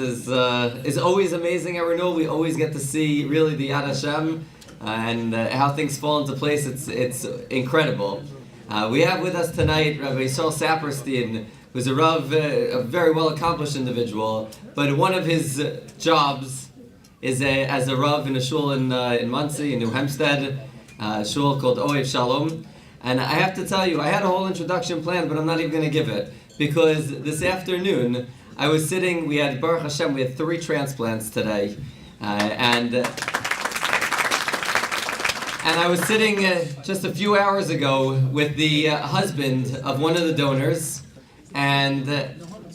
Speaker 1: is always amazing at Renewal. We always get to see really the Yad Hashem and how things fall into place. It's incredible. We have with us tonight Rabbi Yisrael Saperstein, who's a Rav, a very well-accomplished individual, but one of his jobs is as a Rav in a shul in Monsey, in New Hempstead, a shul called Oev Shalom. And I have to tell you, I had a whole introduction planned, but I'm not even going to give it, because this afternoon, I was sitting, we had, Baruch Hashem, we had 3 transplants today, and I was sitting just a few hours ago with the husband of one of the donors, and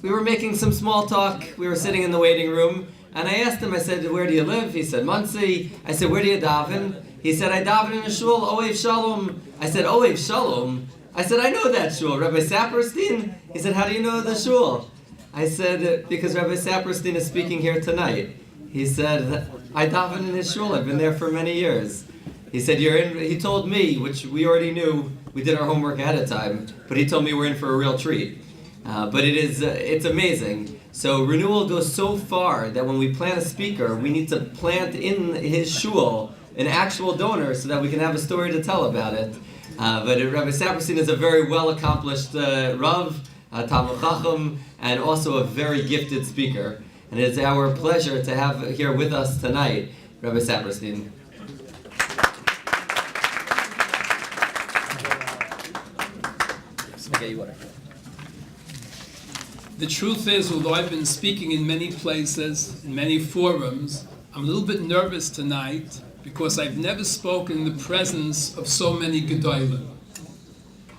Speaker 1: we were making some small talk. We were sitting in the waiting room, and I asked him, I said, where do you live? He said, Monsey. I said, where do you daven? He said, I daven in a shul, Oev Shalom. I said, Oev Shalom? I said, I know that shul, Rabbi Saperstein. He said, how do you know the shul? I said, because Rabbi Saperstein is speaking here tonight. He said, I daven in his shul, I've been there for many years. He said, he told me, which we already knew, we did our homework ahead of time, but he told me we're in for a real treat. But it's amazing. So Renewal goes so far that when we plant a speaker, we need to plant in his shul an actual donor so that we can have a story to tell about it. But Rabbi Saperstein is a very well-accomplished Rav, Talmud Chacham, and also a very gifted speaker. And it's our pleasure to have here with us tonight, Rabbi Saperstein.
Speaker 7: The truth is, although I've been speaking in many places, in many forums, I'm a little bit nervous tonight because I've never spoken in the presence of so many Gedolim.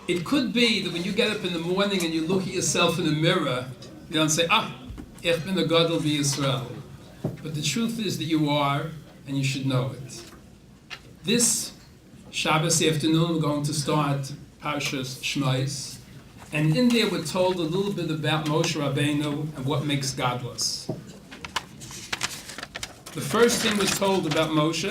Speaker 7: It could be that when you get up in the morning and you look at yourself in the mirror, you don't say, ich bin a Gadol b'Yisrael. But the truth is that you are, and you should know it. This Shabbos afternoon, we're going to start Parshas Shmos, and in there we're told a little bit about Moshe Rabbeinu and what makes godless. The first thing we're told about Moshe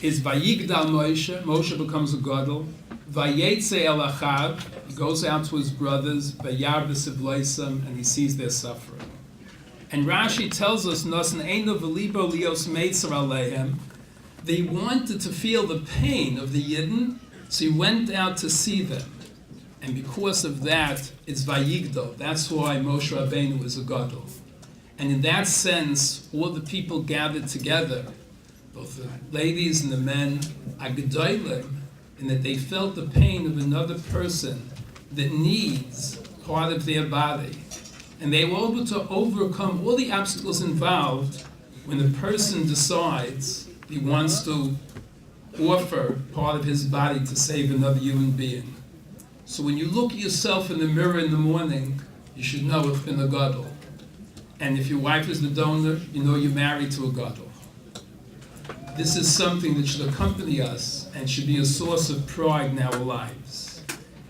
Speaker 7: is Vayigdal Moshe. Moshe becomes a gadol. Vayetze el achav. He goes out to his brothers. Vayar b'sivloisam, and he sees their suffering. And Rashi tells us, Nosan eino v'libo lios meitzer aleihem. They wanted to feel the pain of the Yidden, so he went out to see them. And because of that, it's Vayigdal. That's why Moshe Rabbeinu is a gadol. And in that sense, all the people gathered together, both the ladies and the men, are gedolim, in that they felt the pain of another person that needs part of their body. And they were able to overcome all the obstacles involved when the person decides he wants to offer part of his body to save another human being. So when you look at yourself in the mirror in the morning, you should know it's been a gadol. And if your wife is the donor, you know you're married to a gadol. This is something that should accompany us and should be a source of pride in our lives.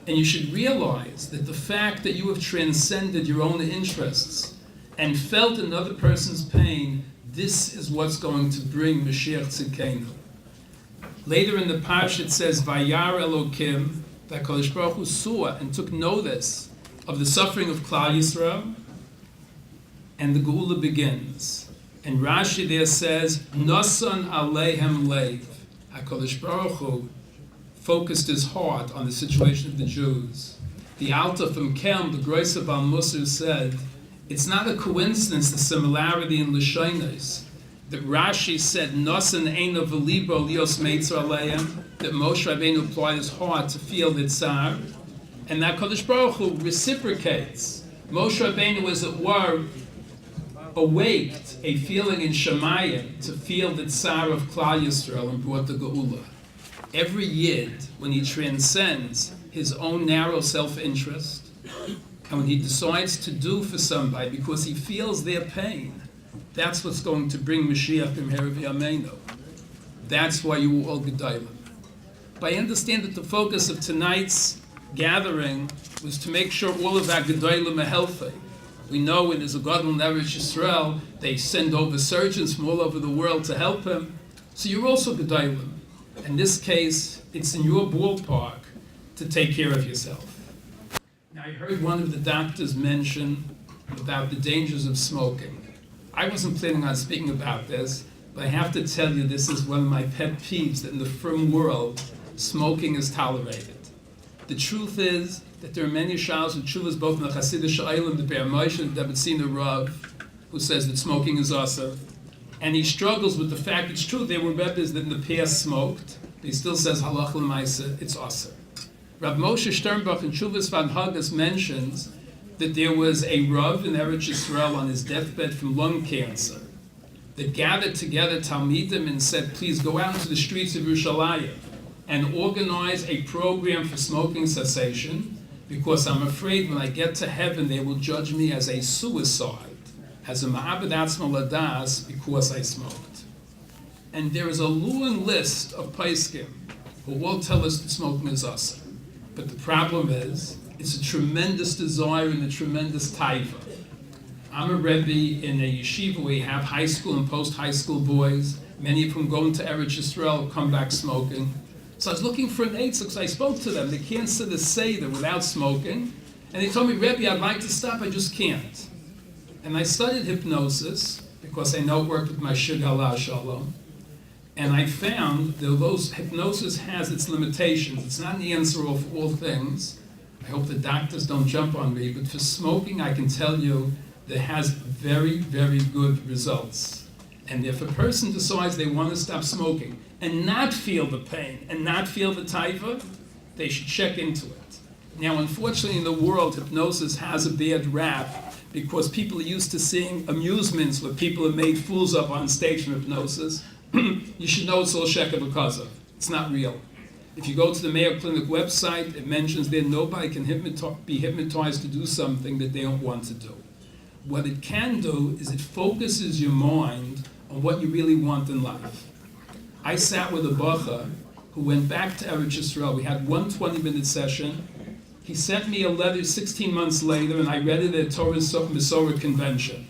Speaker 7: And you should realize that the fact that you have transcended your own interests and felt another person's pain, this is what's going to bring Mashiach Tzidkenu. Later in the Parsha it says, Vayar Elokim, that HaKadosh Baruch Hu saw and took notice of the suffering of Klal Yisrael, and the Geula begins. And Rashi there says, Nosan Aleihem Leiv. HaKadosh Baruch Hu focused his heart on the situation of the Jews. The Alta from Kelm, the Groiser Bal Musar, said, it's not a coincidence, the similarity in Lashonos, that Rashi said, Nosan Eino V'libo Lios Meitzer Aleihem, that Moshe Rabbeinu applied his heart to feel the tsar, and that HaKadosh Baruch Hu reciprocates. Moshe Rabbeinu, as it were, awaked a feeling in Shemayim to feel the tsar of Klal Yisrael and brought the Geula. Every Yid, when he transcends his own narrow self-interest, and when he decides to do for somebody because he feels their pain, that's what's going to bring Mashiach b'mehera v'yameinu. That's why you were all gedolim. But I understand that the focus of tonight's gathering was to make sure all of our gedolim are healthy. We know when there's a gadol in Eretz Yisrael, they send over surgeons from all over the world to help him. So you're also gedolim. In this case, it's in your ballpark to take care of yourself. Now, I heard one of the doctors mention about the dangers of smoking. I wasn't planning on speaking about this, but I have to tell you this is one of my pet peeves, that in the frum world, smoking is tolerated. The truth is that there are many shals and chuvas, both in the Hasidic Eilim, the Be'er Moshe, and the Debetzina Rav, who says that smoking is asur. And he struggles with the fact it's true, there were rebbes that in the past smoked, but he still says halach l'maisa, it's asur. Rav Moshe Sternbach in Chuvas Van Hagas mentions that there was a Rav in Eretz Yisrael on his deathbed from lung cancer that gathered together Talmidim and said, please go out into the streets of Yerushalayim and organize a program for smoking cessation, because I'm afraid when I get to heaven they will judge me as a suicide, as a ma'abed atzma ladas, because I smoked. And there is a long list of paiskim who all tell us that smoking is asur. But the problem is, it's a tremendous desire and a tremendous taiva. I'm a Rebbe in a yeshiva where we have high school and post-high school boys. Many of whom go into Eretz Yisrael come back smoking. So I was looking for an eitzah because I spoke to them. They can't sit a seder without smoking. And they told me, Rebbe, I'd like to stop, I just can't. And I studied hypnosis because I know it worked with my shig Allah shalom. And I found that although hypnosis has its limitations, it's not the answer for all things. I hope the doctors don't jump on me, but for smoking, I can tell you that it has very, very good results. And if a person decides they want to stop smoking and not feel the pain and not feel the taiva, they should check into it. Now, unfortunately, in the world, hypnosis has a bad rap because people are used to seeing amusements where people are made fools of on stage from hypnosis. You should know it's all sheker v'kazav. It's not real. If you go to the Mayo Clinic website, it mentions there nobody can be hypnotized to do something that they don't want to do. What it can do is it focuses your mind on what you really want in life. I sat with a bacha who went back to Eretz Yisrael. We had one 20-minute session. He sent me a letter 16 months later, and I read it at Torah Masorah convention.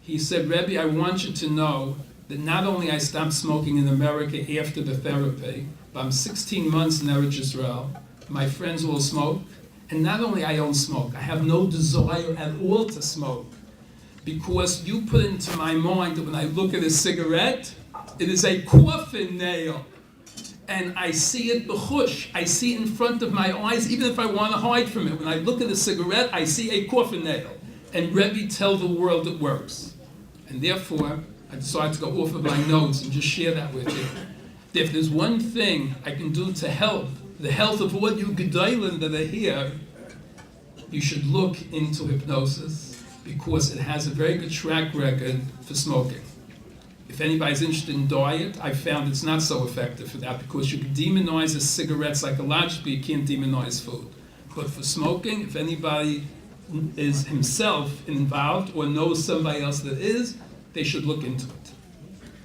Speaker 7: He said, Rebbe, I want you to know that not only I stopped smoking in America after the therapy, but I'm 16 months in Eretz Yisrael. My friends all smoke. And not only I don't smoke, I have no desire at all to smoke. Because you put into my mind that when I look at a cigarette, it is a coffin nail. And I see it b'chush. I see it in front of my eyes, even if I want to hide from it. When I look at a cigarette, I see a coffin nail. And Rebbe tell the world it works. And therefore, I decided to go off of my notes and just share that with you. If there's one thing I can do to help the health of all you gedolim that are here, you should look into hypnosis because it has a very good track record for smoking. If anybody's interested in diet, I found it's not so effective for that because you can demonize a cigarette psychologically, you can't demonize food. But for smoking, if anybody is himself involved or knows somebody else that is, they should look into it.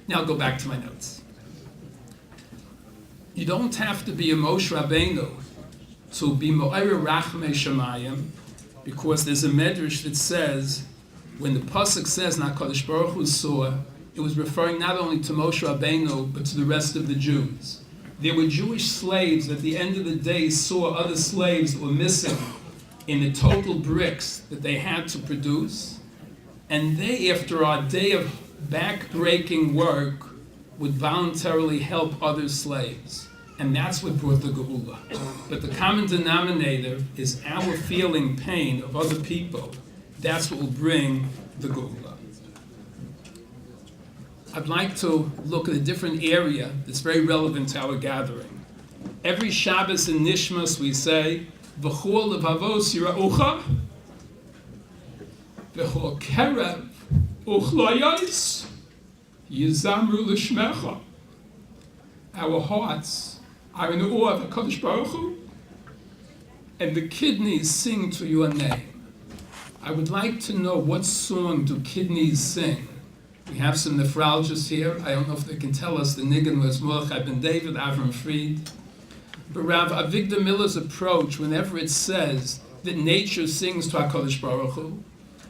Speaker 7: Now I'll go back to my notes. You don't have to be a Moshe Rabbeinu to be Mo'er Rachmei Shemayim, because there's a medrash that says, when the pasuk says, "HaKadosh Baruch Hu saw," it was referring not only to Moshe Rabbeinu, but to the rest of the Jews. There were Jewish slaves that at the end of the day saw other slaves that were missing in the total bricks that they had to produce, and they, after a day of back-breaking work, would voluntarily help other slaves. And that's what brought the Geula. But the common denominator is our feeling pain of other people. That's what will bring the Geula. I'd like to look at a different area that's very relevant to our gathering. Every Shabbos in Nishmas we say, V'chol levavos yira'ucha, v'chol kerev uchlayos yizamru l'shmecha. Our hearts are in awe of HaKadosh Baruch Hu, and the kidneys sing to your name. I would like to know, what song do kidneys sing? We have some nephrologists here. I don't know if they can tell us. The niggin was Mordechai ben David, Avram Fried. But Rav Avigdor Miller's approach, whenever it says that nature sings to HaKadosh Baruch Hu,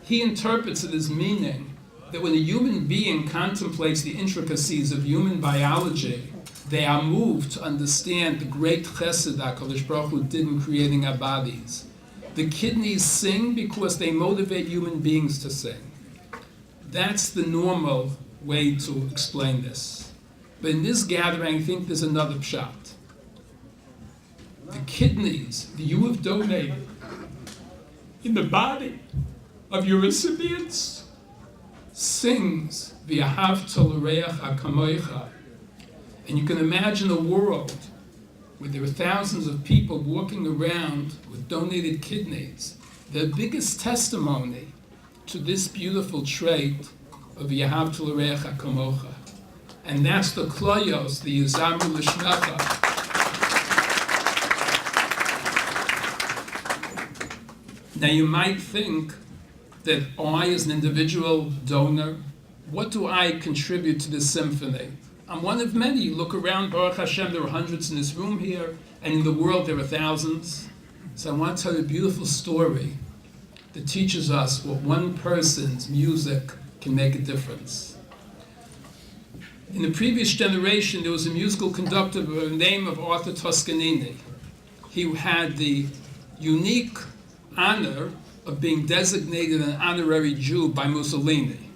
Speaker 7: he interprets it as meaning that when a human being contemplates the intricacies of human biology, they are moved to understand the great chesed that HaKadosh Baruch Hu did in creating our bodies. The kidneys sing because they motivate human beings to sing. That's the normal way to explain this. But in this gathering, I think there's another pshat. The kidneys that you have donated in the body of your recipients sings v'ahavta l'reach hakamoicha. And you can imagine a world where there are thousands of people walking around with donated kidneys. The biggest testimony to this beautiful trait of v'ahavta l'reach hakamocha. And that's the kloyos, the yizamru l'shmecha. Now you might think that I, as an individual donor, what do I contribute to this symphony? I'm one of many. You look around, Baruch Hashem, there are hundreds in this room here, and in the world there are thousands. So I want to tell you a beautiful story that teaches us what one person's music can make a difference. In the previous generation, there was a musical conductor by the name of Arthur Toscanini. He had the unique honor of being designated an honorary Jew by Mussolini.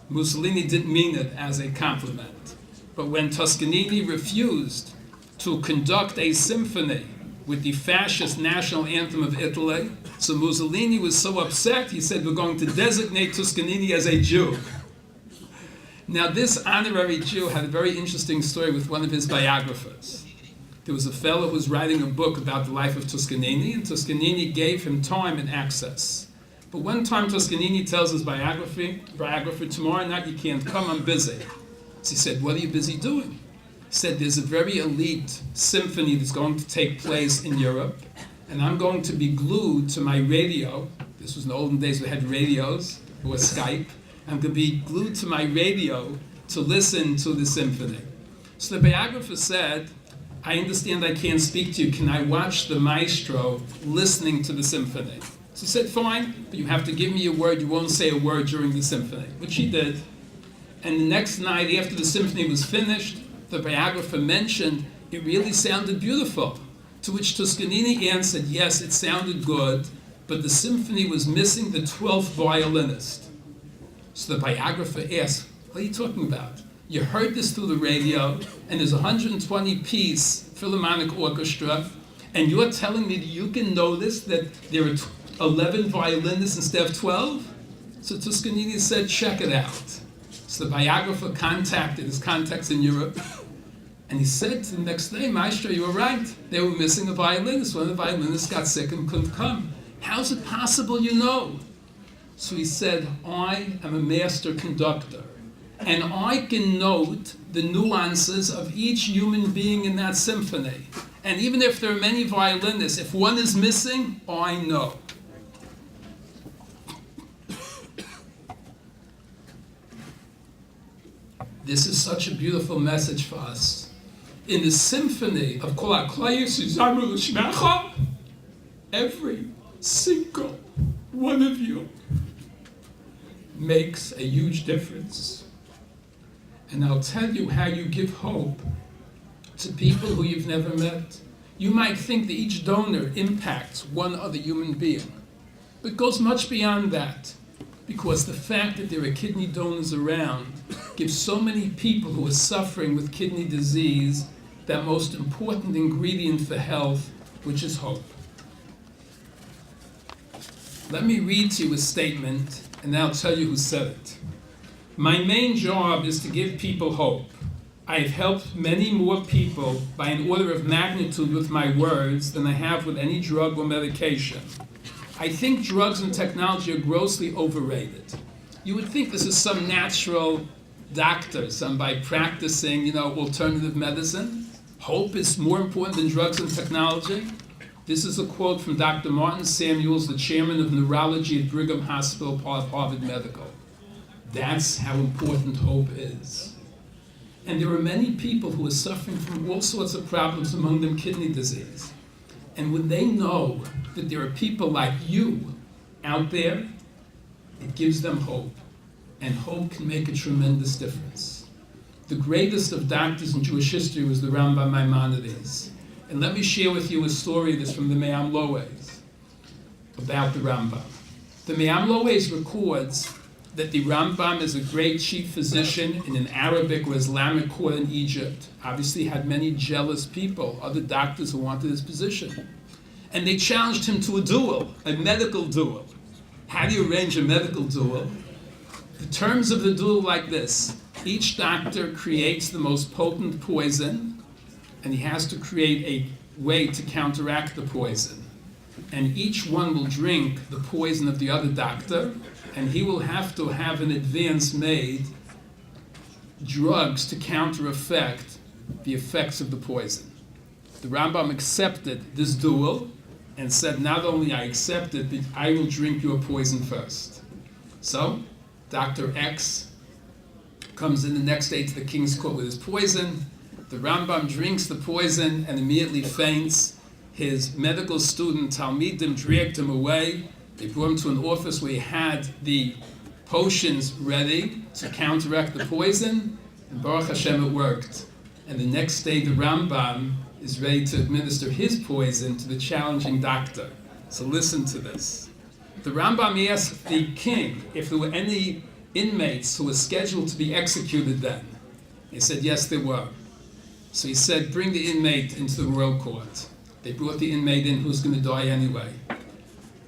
Speaker 7: Mussolini didn't mean it as a compliment. But when Toscanini refused to conduct a symphony with the fascist national anthem of Italy, so Mussolini was so upset, he said, we're going to designate Toscanini as a Jew. Now this honorary Jew had a very interesting story with one of his biographers. There was a fellow who was writing a book about the life of Toscanini, and Toscanini gave him time and access. But one time Toscanini tells his biographer, tomorrow night you can't come, I'm busy. So he said, what are you busy doing? He said, there's a very elite symphony that's going to take place in Europe, and I'm going to be glued to my radio. This was in the olden days we had radios, or Skype. I'm going to be glued to my radio to listen to the symphony. So the biographer said, I understand I can't speak to you. Can I watch the maestro listening to the symphony? So he said, fine, but you have to give me a word. You won't say a word during the symphony, which he did. And the next night, after the symphony was finished, the biographer mentioned it really sounded beautiful. To which Toscanini answered, yes, it sounded good, but the symphony was missing the 12th violinist. So the biographer asked, what are you talking about? You heard this through the radio, and there's a 120-piece Philharmonic orchestra, and you're telling me that you can notice that there are 11 violinists instead of 12? So Toscanini said, check it out. So the biographer contacted his contacts in Europe, and he said to the next day, Maestro, you were right. They were missing a violinist. One of the violinists got sick and couldn't come. How's it possible you know? So he said, I am a master conductor, and I can note the nuances of each human being in that symphony. And even if there are many violinists, if one is missing, I know. This is such a beautiful message for us. In the symphony of Kol HaKlayos Yizamu L'Shmecha, every single one of you makes a huge difference. And I'll tell you how you give hope to people who you've never met. You might think that each donor impacts one other human being, but it goes much beyond that, because the fact that there are kidney donors around gives so many people who are suffering with kidney disease that most important ingredient for health, which is hope. Let me read to you a statement, and I'll tell you who said it. My main job is to give people hope. I have helped many more people by an order of magnitude with my words than I have with any drug or medication. I think drugs and technology are grossly overrated. You would think this is some natural doctor, somebody practicing, alternative medicine. Hope is more important than drugs and technology. This is a quote from Dr. Martin Samuels, the chairman of neurology at Brigham Hospital, part of Harvard Medical. That's how important hope is. And there are many people who are suffering from all sorts of problems, among them kidney disease. And when they know that there are people like you out there, it gives them hope. And hope can make a tremendous difference. The greatest of doctors in Jewish history was the Rambam Maimonides. And let me share with you a story that's from the Me'am Lo'ez about the Rambam. The Me'am Lo'ez records that the Rambam is a great chief physician in an Arabic or Islamic court in Egypt. Obviously had many jealous people, other doctors who wanted his position. And they challenged him to a duel, a medical duel. How do you arrange a medical duel? The terms of the duel like this. Each doctor creates the most potent poison, and he has to create a way to counteract the poison. And each one will drink the poison of the other doctor, and he will have to have in advance made drugs to counter-effect the effects of the poison. The Rambam accepted this duel and said, not only I accept it, but I will drink your poison first. So, Dr. X comes in the next day to the king's court with his poison. The Rambam drinks the poison and immediately faints. His medical student, Talmidim, dragged him away. They brought him to an office where he had the potions ready to counteract the poison, and Baruch Hashem, it worked. And the next day, the Rambam is ready to administer his poison to the challenging doctor. So listen to this. The Rambam asked the king if there were any inmates who were scheduled to be executed then. He said, yes, there were. So he said, bring the inmate into the royal court. They brought the inmate in who's going to die anyway.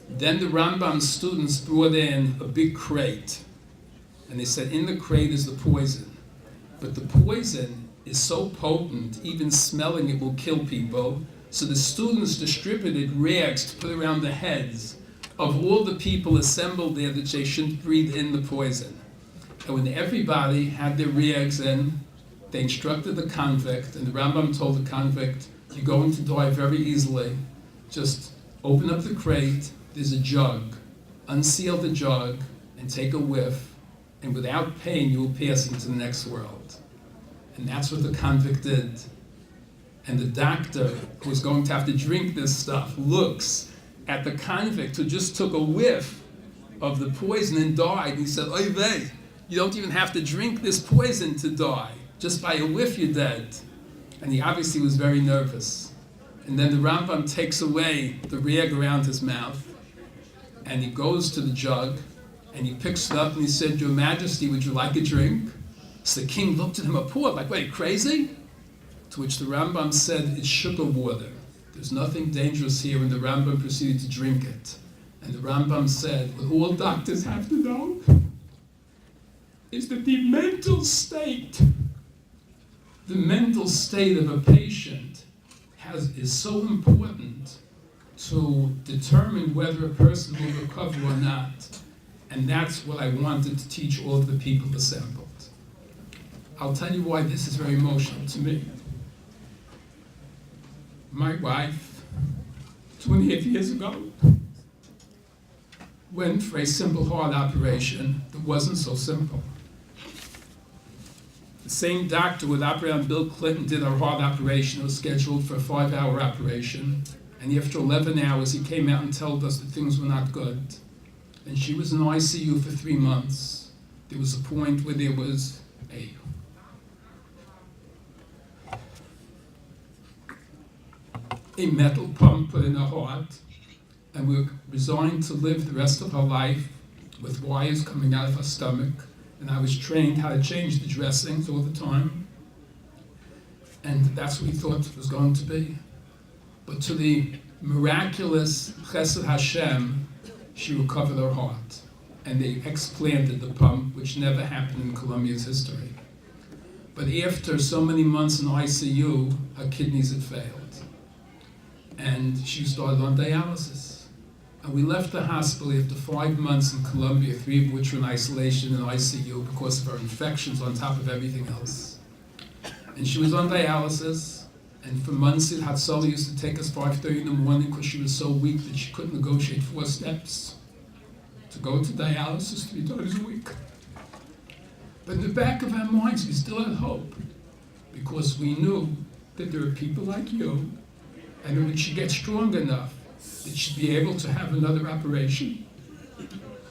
Speaker 7: Then the Rambam's students brought in a big crate. And they said, in the crate is the poison. But the poison is so potent, even smelling it will kill people. So the students distributed rags to put around the heads of all the people assembled there that they shouldn't breathe in the poison. And when everybody had their reags in, they instructed the convict, and the Rambam told the convict, you're going to die very easily. Just open up the crate, there's a jug. Unseal the jug and take a whiff, and without pain you will pass into the next world. And that's what the convict did. And the doctor, who was going to have to drink this stuff, looks at the convict who just took a whiff of the poison and died. And he said, oy vey, you don't even have to drink this poison to die. Just by a whiff you're dead. And he obviously was very nervous. And then the Rambam takes away the rag around his mouth, and he goes to the jug, and he picks it up, and he said, Your Majesty, would you like a drink? So the king looked at him appalled, like, wait, crazy? To which the Rambam said, it's sugar water. There's nothing dangerous here, and the Rambam proceeded to drink it. And the Rambam said, what all doctors have to know is that the mental state of a patient is so important to determine whether a person will recover or not. And that's what I wanted to teach all of the people assembled. I'll tell you why this is very emotional to me. My wife, 2.5 years ago, went for a simple heart operation that wasn't so simple. The same doctor with operate on Bill Clinton did our heart operation. It was scheduled for a 5-hour operation. And after 11 hours, he came out and told us that things were not good. And she was in ICU for 3 months. There was a point where there was a metal pump put in her heart, and we were resigned to live the rest of her life with wires coming out of her stomach. And I was trained how to change the dressings all the time. And that's what we thought it was going to be. But to the miraculous Chesed Hashem, she recovered her heart. And they explanted the pump, which never happened in Colombia's history. But after so many months in ICU, her kidneys had failed. And she started on dialysis. And we left the hospital after 5 months in Colombia, 3 of which were in isolation in ICU because of her infections on top of everything else. And she was on dialysis, and for months Hatzalah used to take us 5:30 in the morning because she was so weak that she couldn't negotiate 4 steps to go to dialysis 3 times a week. But in the back of our minds, we still had hope, because we knew that there are people like you, and that when she gets strong enough, that she'd be able to have another operation,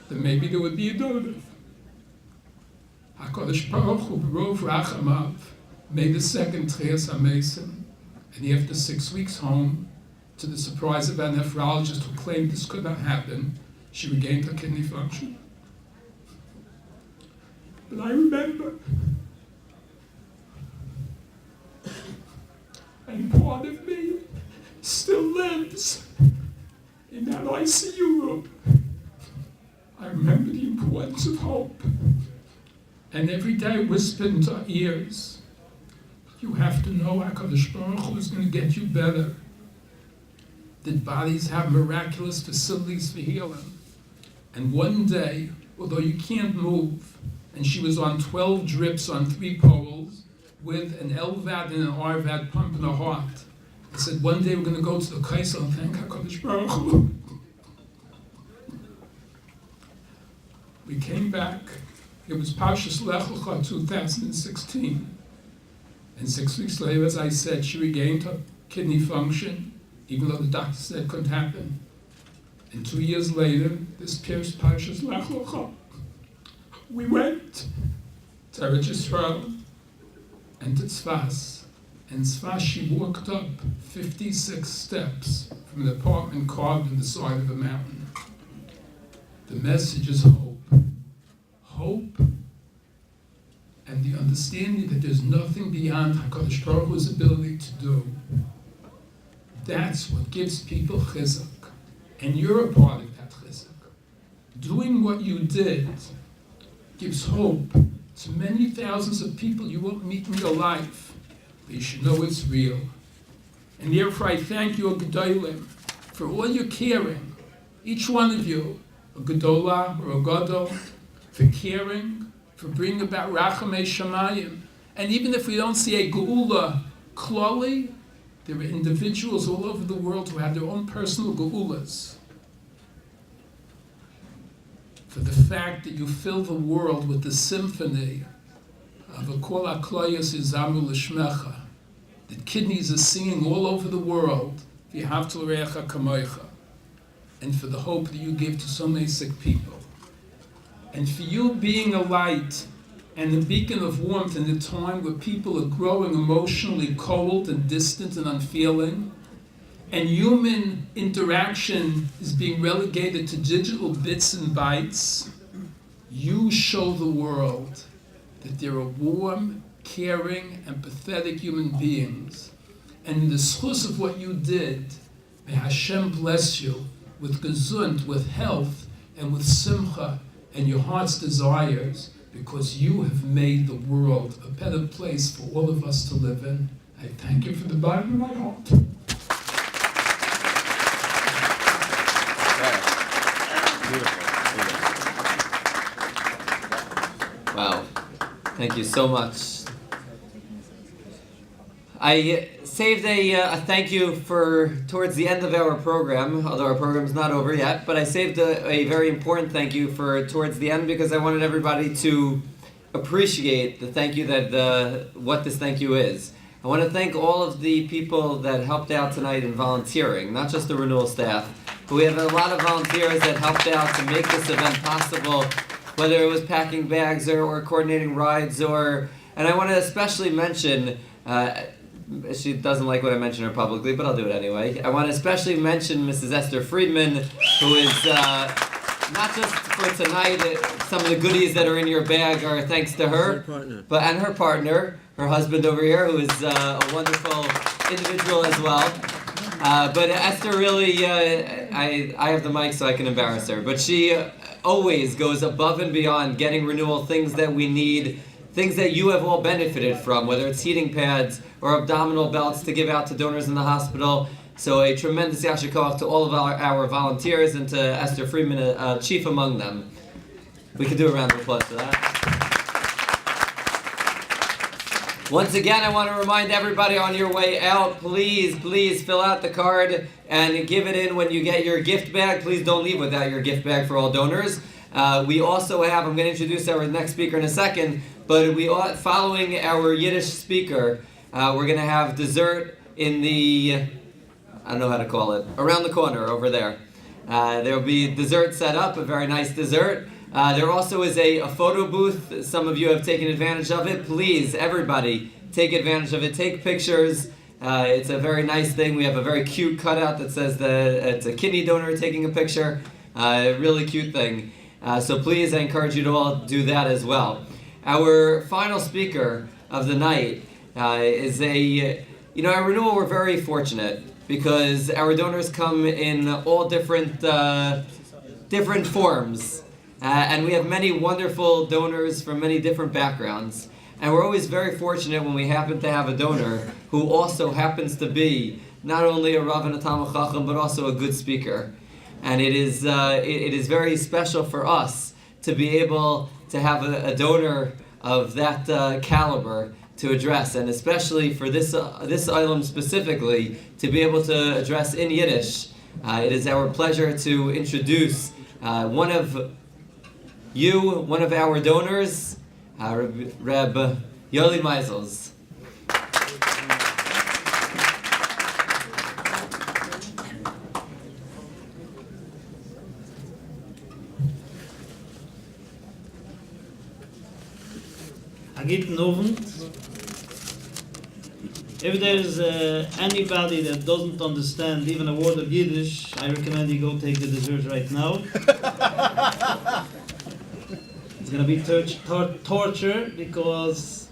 Speaker 7: that maybe there would be a donor. HaKadosh Baruch Hu, B'rov Rachamav, made the second Tchias HaMesim, and after 6 weeks home, to the surprise of our nephrologist who claimed this could not happen, she regained her kidney function. But I remember, and part of me still lives in that ICU room. I remember the importance of hope. And every day I whispered into our ears, you have to know HaKadosh Baruch Hu is going to get you better. That bodies have miraculous facilities for healing. And one day, although you can't move, and she was on 12 drips on 3 poles with an LVAD and an RVAD pump in her heart. I said, one day we're going to go to the Kaisel and thank HaKadosh Baruch Hu. We came back. It was Parshas Lech Lecha 2016. And 6 weeks later, as I said, she regained her kidney function, even though the doctor said it couldn't happen. And 2 years later, this pierced Parshas Lech Lecha. We went to Eretz Yisrael and to Tzfas. In Tzfas, she walked up 56 steps from an apartment carved in the side of a mountain. The message is hope. Hope and the understanding that there's nothing beyond HaKadosh Baruch Hu's ability to do. That's what gives people chizuk. And you're a part of that chizuk. Doing what you did gives hope to many thousands of people you won't meet in your life. But you should know it's real. And therefore I thank you, Gedolim, for all your caring, each one of you, a Gedola or a Gadol, for caring, for bringing about Rachamei Shamayim. And even if we don't see a Geula klali, there are individuals all over the world who have their own personal Geulas. For the fact that you fill the world with the symphony of a Kol HaKloyos Yizamu L'Shmecha, that kidneys are singing all over the world, V'yahavta l'reacha kamoicha, and for the hope that you give to so many sick people. And for you being a light and a beacon of warmth in a time where people are growing emotionally cold and distant and unfeeling, and human interaction is being relegated to digital bits and bytes, you show the world that there are warm, caring, and pathetic human beings. And in the schus of what you did, may Hashem bless you with gesund, with health, and with simcha, and your heart's desires, because you have made the world a better place for all of us to live in. I thank you from the bottom of my heart.
Speaker 1: Wow. Thank you so much. I saved a thank you for towards the end of our program, although our program's not over yet, but I saved a very important thank you for towards the end because I wanted everybody to appreciate the thank you that what this thank you is. I want to thank all of the people that helped out tonight in volunteering, not just the Renewal staff, but we have a lot of volunteers that helped out to make this event possible, whether it was packing bags or coordinating rides and I want to especially mention, she doesn't like when I mention her publicly, but I'll do it anyway. I want to especially mention Mrs. Esther Friedman, who is not just for tonight, some of the goodies that are in your bag are thanks to her, and her partner, her husband over here, who is a wonderful individual as well. But Esther really, I have the mic so I can embarrass her, but she always goes above and beyond getting Renewal things that we need, things that you have all benefited from, whether it's heating pads or abdominal belts to give out to donors in the hospital. So a tremendous yasher koach to all of our volunteers and to Esther Friedman, chief among them. We could do a round of applause for that. Once again, I want to remind everybody on your way out, please fill out the card and give it in when you get your gift bag. Please don't leave without your gift bag for all donors. We also have, I'm going to introduce our next speaker in a second, but following our Yiddish speaker, we're going to have dessert in the, I don't know how to call it, around the corner over there. There will be dessert set up, a very nice dessert. There also is a photo booth. Some of you have taken advantage of it. Please, everybody, take advantage of it. Take pictures. It's a very nice thing. We have a very cute cutout that says that it's a kidney donor taking a picture. Really cute thing. So please, I encourage you to all do that as well. Our final speaker of the night is at Renewal we're very fortunate because our donors come in all different forms. And we have many wonderful donors from many different backgrounds. And we're always very fortunate when we happen to have a donor who also happens to be not only a Rav and a Talmid Chacham, but also a good speaker. And it is very special for us to be able to have a donor of that caliber to address, and especially for this item specifically, to be able to address in Yiddish. It is our pleasure to introduce one of our donors, Reb Yoli Meisels.
Speaker 8: Guten Abend. If there's anybody that doesn't understand even a word of Yiddish, I recommend you go take the dessert right now. It's going to be torture because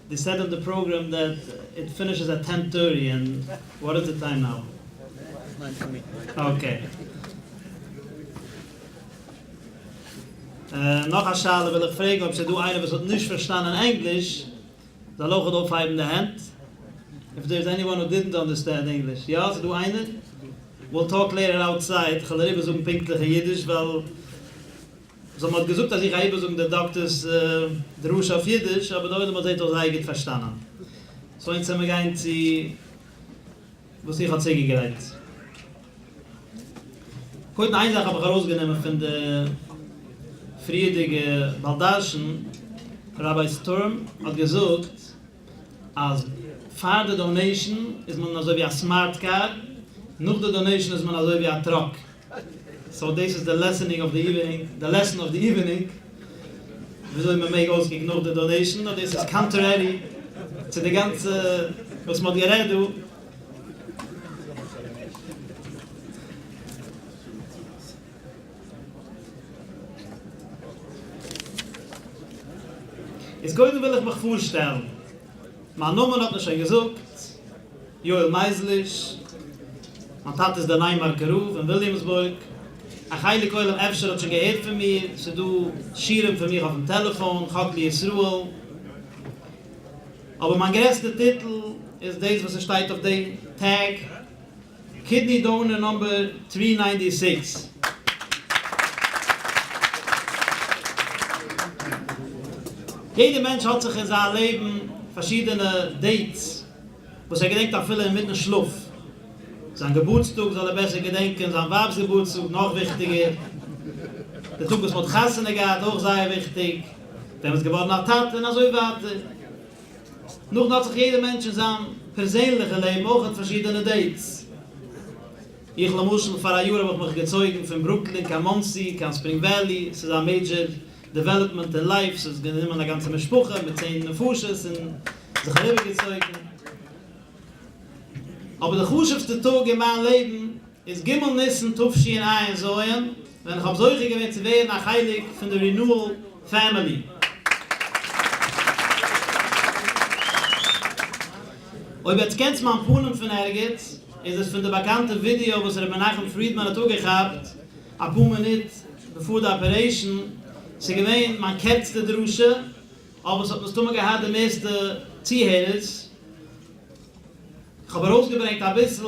Speaker 8: they said on the program that it finishes at 10:30, and what is the time now? 9:20. Okay. Noch eine Schale will ich fragen, ob sie du eine, was hat nicht verstanden in English, da loch it aufheben the hand. If there's anyone who didn't understand English. Ja, sie du eine? We'll talk later outside. Ich will lieber so ein pinklicher Jiddisch, weil so man hat gesagt, dass ich lieber so der Doktors der Rusch auf Jiddisch, aber da wird man das eigentlich verstanden. So jetzt haben wir gehen zu was ich hat sagen gereicht. Heute eine Sache habe ich herausgenommen von der friedige Baldaschen. Rabbi Sturm hat gesagt, als for the donation is man also wie a smart car, nach der donation is man also wie a truck. So this is the lesson of the evening. Wir sollen mir mehr ausgehen nach der donation, und this is contrary zu der ganze, was man geredet. Jetzt will ich mich vorstellen. Mein Name hat mir schon gesagt, Joel Meislich, mein Tat ist der Neimarker Ruf in Williamsburg. Ein heilig Oilem Efscher hat schon gehört von mir, sie du schieren für mich auf dem Telefon, Chakli Yisruel. Aber mein größter Titel ist das, was steht auf dem Tag, Kidney Donor Number 396. Jeder Mensch hat sich in seinem Leben verschiedene Dates, wo er gedenkt an viele mit einem Schluff. Sein Geburtstag soll besser gedenken, sein Weibsgeburtstag noch wichtiger. Der Tag, was mit Gassen geht, auch sehr wichtig. Wenn es geworden nach Taten, also weiter. Noch hat sich jeder Mensch in seinem persönlichen Leben auch in verschiedene Dates. Ich lamuschel vor ein Jahr habe ich mich gezeugt von Brooklyn, kein Monsi, kein Spring Valley, es ist ein Major Development in Life, es ist immer eine ganze Mischpuche mit 10 Fusches und sich Leben gezeugt. Aber der größte Tag in meinem Leben ist Gimel Nissen Tufshi in Ein Sojen, wenn ich auf solche gewinnt zu werden, nach Heilig von der Renewal Family. Und jetzt kennt man Punem von Ergitz, ist es von der bekannten Video, was Menachem Friedman hat auch gehabt, ein paar Minuten bevor der Operation. Sie gewähnt, man kennt die Drusche, aber es hat uns immer gehabt, die meisten Ziehherders. Ich habe herausgebringt ein bisschen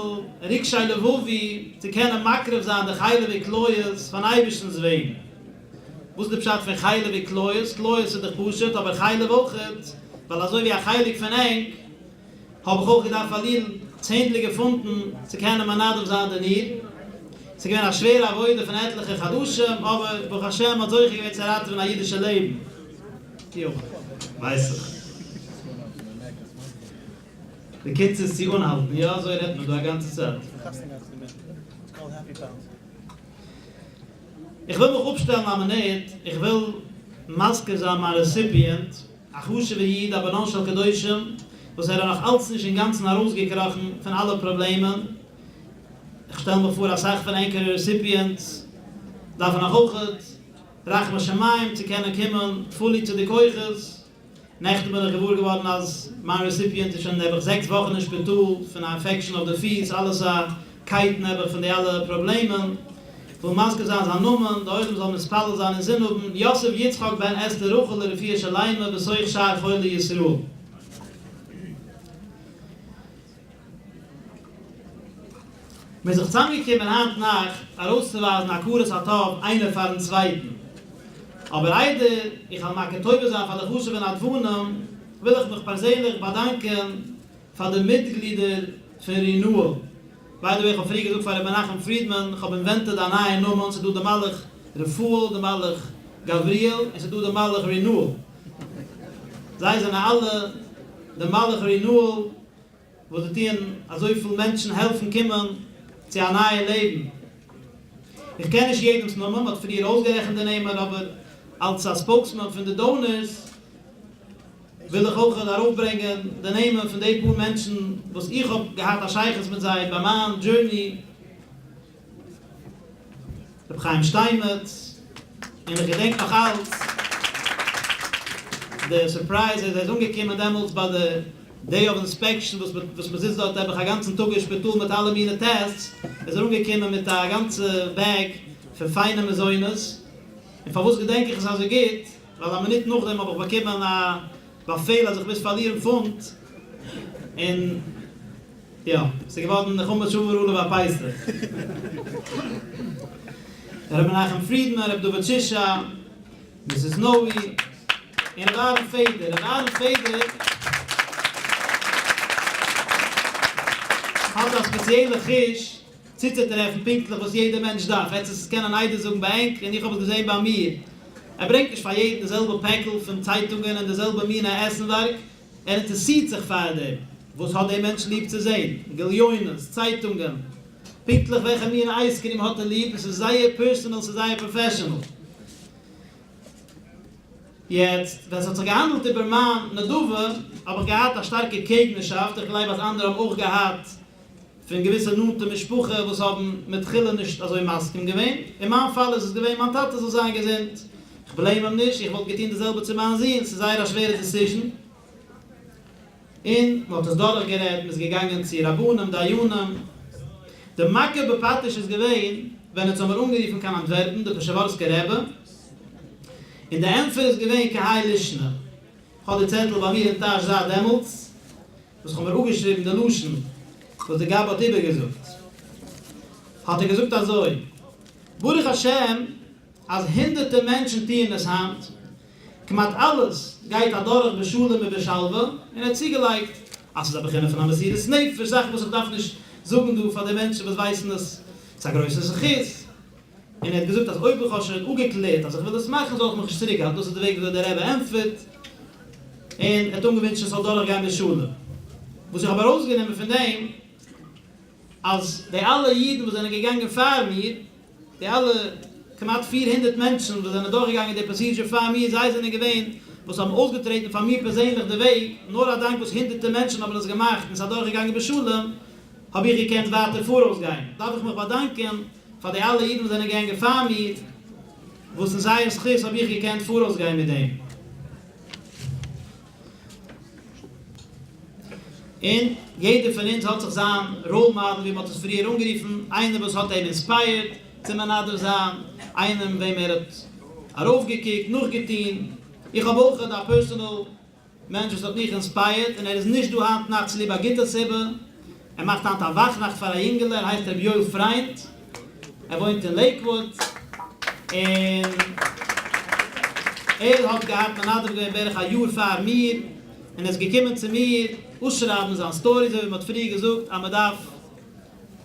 Speaker 8: Rikscheile Wovi, zu kennen Makrif sein, der Heile wie Klojes von Eibischens Wegen. Wo ist der Bescheid von Heile wie Klojes? Klojes ist der Pushet, aber Heile Wochet, weil also wie ein Heilig von Eng, habe ich auch gedacht, verlieren, Zehntel gefunden, zu kennen Manadov sein, der Nied. Sie gehen eine schwere Avoide von etlichen Chadushim, aber Baruch Hashem hat solche gewählt zerraten von einem jüdischen Leben. Jo, weiß ich. Die Kids ist sie unhalten, ja, so redet man da die ganze Zeit. Ich will mich aufstellen, aber nicht. Ich will Maske sein, mein Recipient, Achushe wie Jid, aber non shal Kedoshim, was noch alles nicht im Ganzen herausgekrochen von allen Problemen. Ich stelle mir vor, als ich von einem Recipient darf nach Hochet, Rachma Shemaim, zu können kommen, fully zu den Keuches. Nächte bin ich geboren geworden, als mein Recipient ist schon 6 Wochen in Spitul, von einer Infection of the Fees, alles Keiten haben von den allen Problemen. Von Maske sein, sein Nummern, der Oilem soll mit Spallel sein, in Sinn oben, Yosef Yitzchak ben Esther Ruchel, der vier Schaleime, besoich Schaar, Heule Yisroel. Mit sich zusammengekommen Hand nach, herauszuweisen, Akuris hat auf einer von den Zweiten. Aber heute, ich habe mal getäubt sein, von der Kusche von Adwohnen, will ich mich persönlich bedanken von den Mitgliedern für Renewal. By the way, ich habe früher gesagt, von Menachem Friedman, ich habe invented an einen Namen, sie tun den Malach Refuel, den Malach Gabriel, und sie tun den Malach Renewal. Sie sind alle den Malach Renewal, wo die so viele Menschen helfen können, zu einem neuen Leben. Ich kenne nicht jedes Nummer, was für die ausgerechnet nehmen, aber als Spokesman von den Donors will ich auch darauf bringen, den Namen von den paar Menschen, was ich habe gehabt als Scheiches mit sein, bei meinem Journey, der Chaim Steinmetz, und ich denke noch alles, der Surprise ist umgekommen damals bei der Day of Inspection, was man sitzt dort, habe ich einen ganzen Tag gespielt mit allen meinen Tests, ist umgekommen mit der ganzen Bag für feine Mesoines. Und von was gedenke ich, es also geht, weil man nicht noch dem, aber bekommen bei Fehler, sich bis verlieren Pfund. Und Ja, sie geworden, ich komme schon verholen bei Peisler. Rabbi Nachem Friedman, Rabbi Dovachisha, Mrs. Noe, en Rabbi Feder. Rabbi Feder hat een spezielle Gisch, zitten treffen pinklich, was jeder Mensch darf. Jetzt ist es keine Eidesung bei Enk, und ich habe es gesehen bei mir. Bringt nicht von jedem derselbe Päckl von Zeitungen und derselbe Mine Essenwerk. Interessiert sich für den. Was hat der Mensch lieb zu sehen? Gilliones, Zeitungen. Pinklich, welche mir ein Eiscreme hat lieb, es ist sehr personal, es ist sehr professional. Jetzt, wenn es hat sich gehandelt über Mann, eine Duve, aber gehabt eine starke Gegnerschaft, ich glaube, was andere haben auch gehabt, für eine gewisse Note mit Sprüche, was haben mit Chille nicht also in Masken gewähnt. In meinem Fall ist es gewähnt, man hat so sein gesinnt, ich blame ihm nicht, ich wollte getein dasselbe zu machen sehen, es ist eine schwere Decision. Man hat es dort gerät, man ist gegangen zu Rabunem, Dayunem. Der Macke bepatisch ist gewähnt, wenn er zum umgeriefen kann Antwerpen, der Peschawarske Rebbe. In der Empfer ist gewähnt, kein Heilischner. Ich habe den Zettel bei mir in Tag sah Demmels, das haben wir auch geschrieben, der Luschen, was der Gab hat immer gesucht. Hat er gesucht also, Baruch Hashem, als hinderte Menschen die in das Hand, gemacht alles, geht er durch, beschulen mit Beschalbe, und er hat sie gelegt, als sie da beginnen von einem Sides Neif, für Sachen, was ich darf nicht suchen, du, von den Menschen, was weißen, dass es ein größer sich ist. Und er hat gesagt, dass Oibechoscher ungeklärt, also ich will das machen, so ich mich gestricken habe, das ist der Weg, wo der Rebbe empfiehlt, und er hat ungewünscht, soll durchgehen mit Schule. Wo sich aber rausgenommen von dem, als die alle Jiden, die sind gegangen fahren mir, die alle, knapp 400 Menschen, die sind durchgegangen, die Procedure fahren mir, sei sind gewähnt, was haben ausgetreten von mir persönlich den Weg, nur ein Dank, was hinderte Menschen haben das gemacht, und sind durchgegangen bei Schule, habe ich gekannt, weiter vorausgehen. Darf ich mich bedanken, von den alle Jiden, die sind gegangen fahren mir, wo es ein Seiers Christ, habe ich gekannt, vorausgehen mit dem. Und jeder von uns hat sich sein Rollmodel, wie man das früher umgeriefen, einer, was hat ihn inspired, zum anderen sein, einem, wem hat aufgekickt, noch getan. Ich habe auch ein personal Mensch, das hat mich inspired, und ist nicht durch Hand nachts lieber Gittersibbe. Macht eine Wachnacht für einen Jüngler, heißt Joel Freund. Wohnt in Lakewood. Und hat gehabt, man hat ein Jahr vor mir, und ist gekommen zu mir, ausschreiben seine Storys, wie man früher gesucht, aber man darf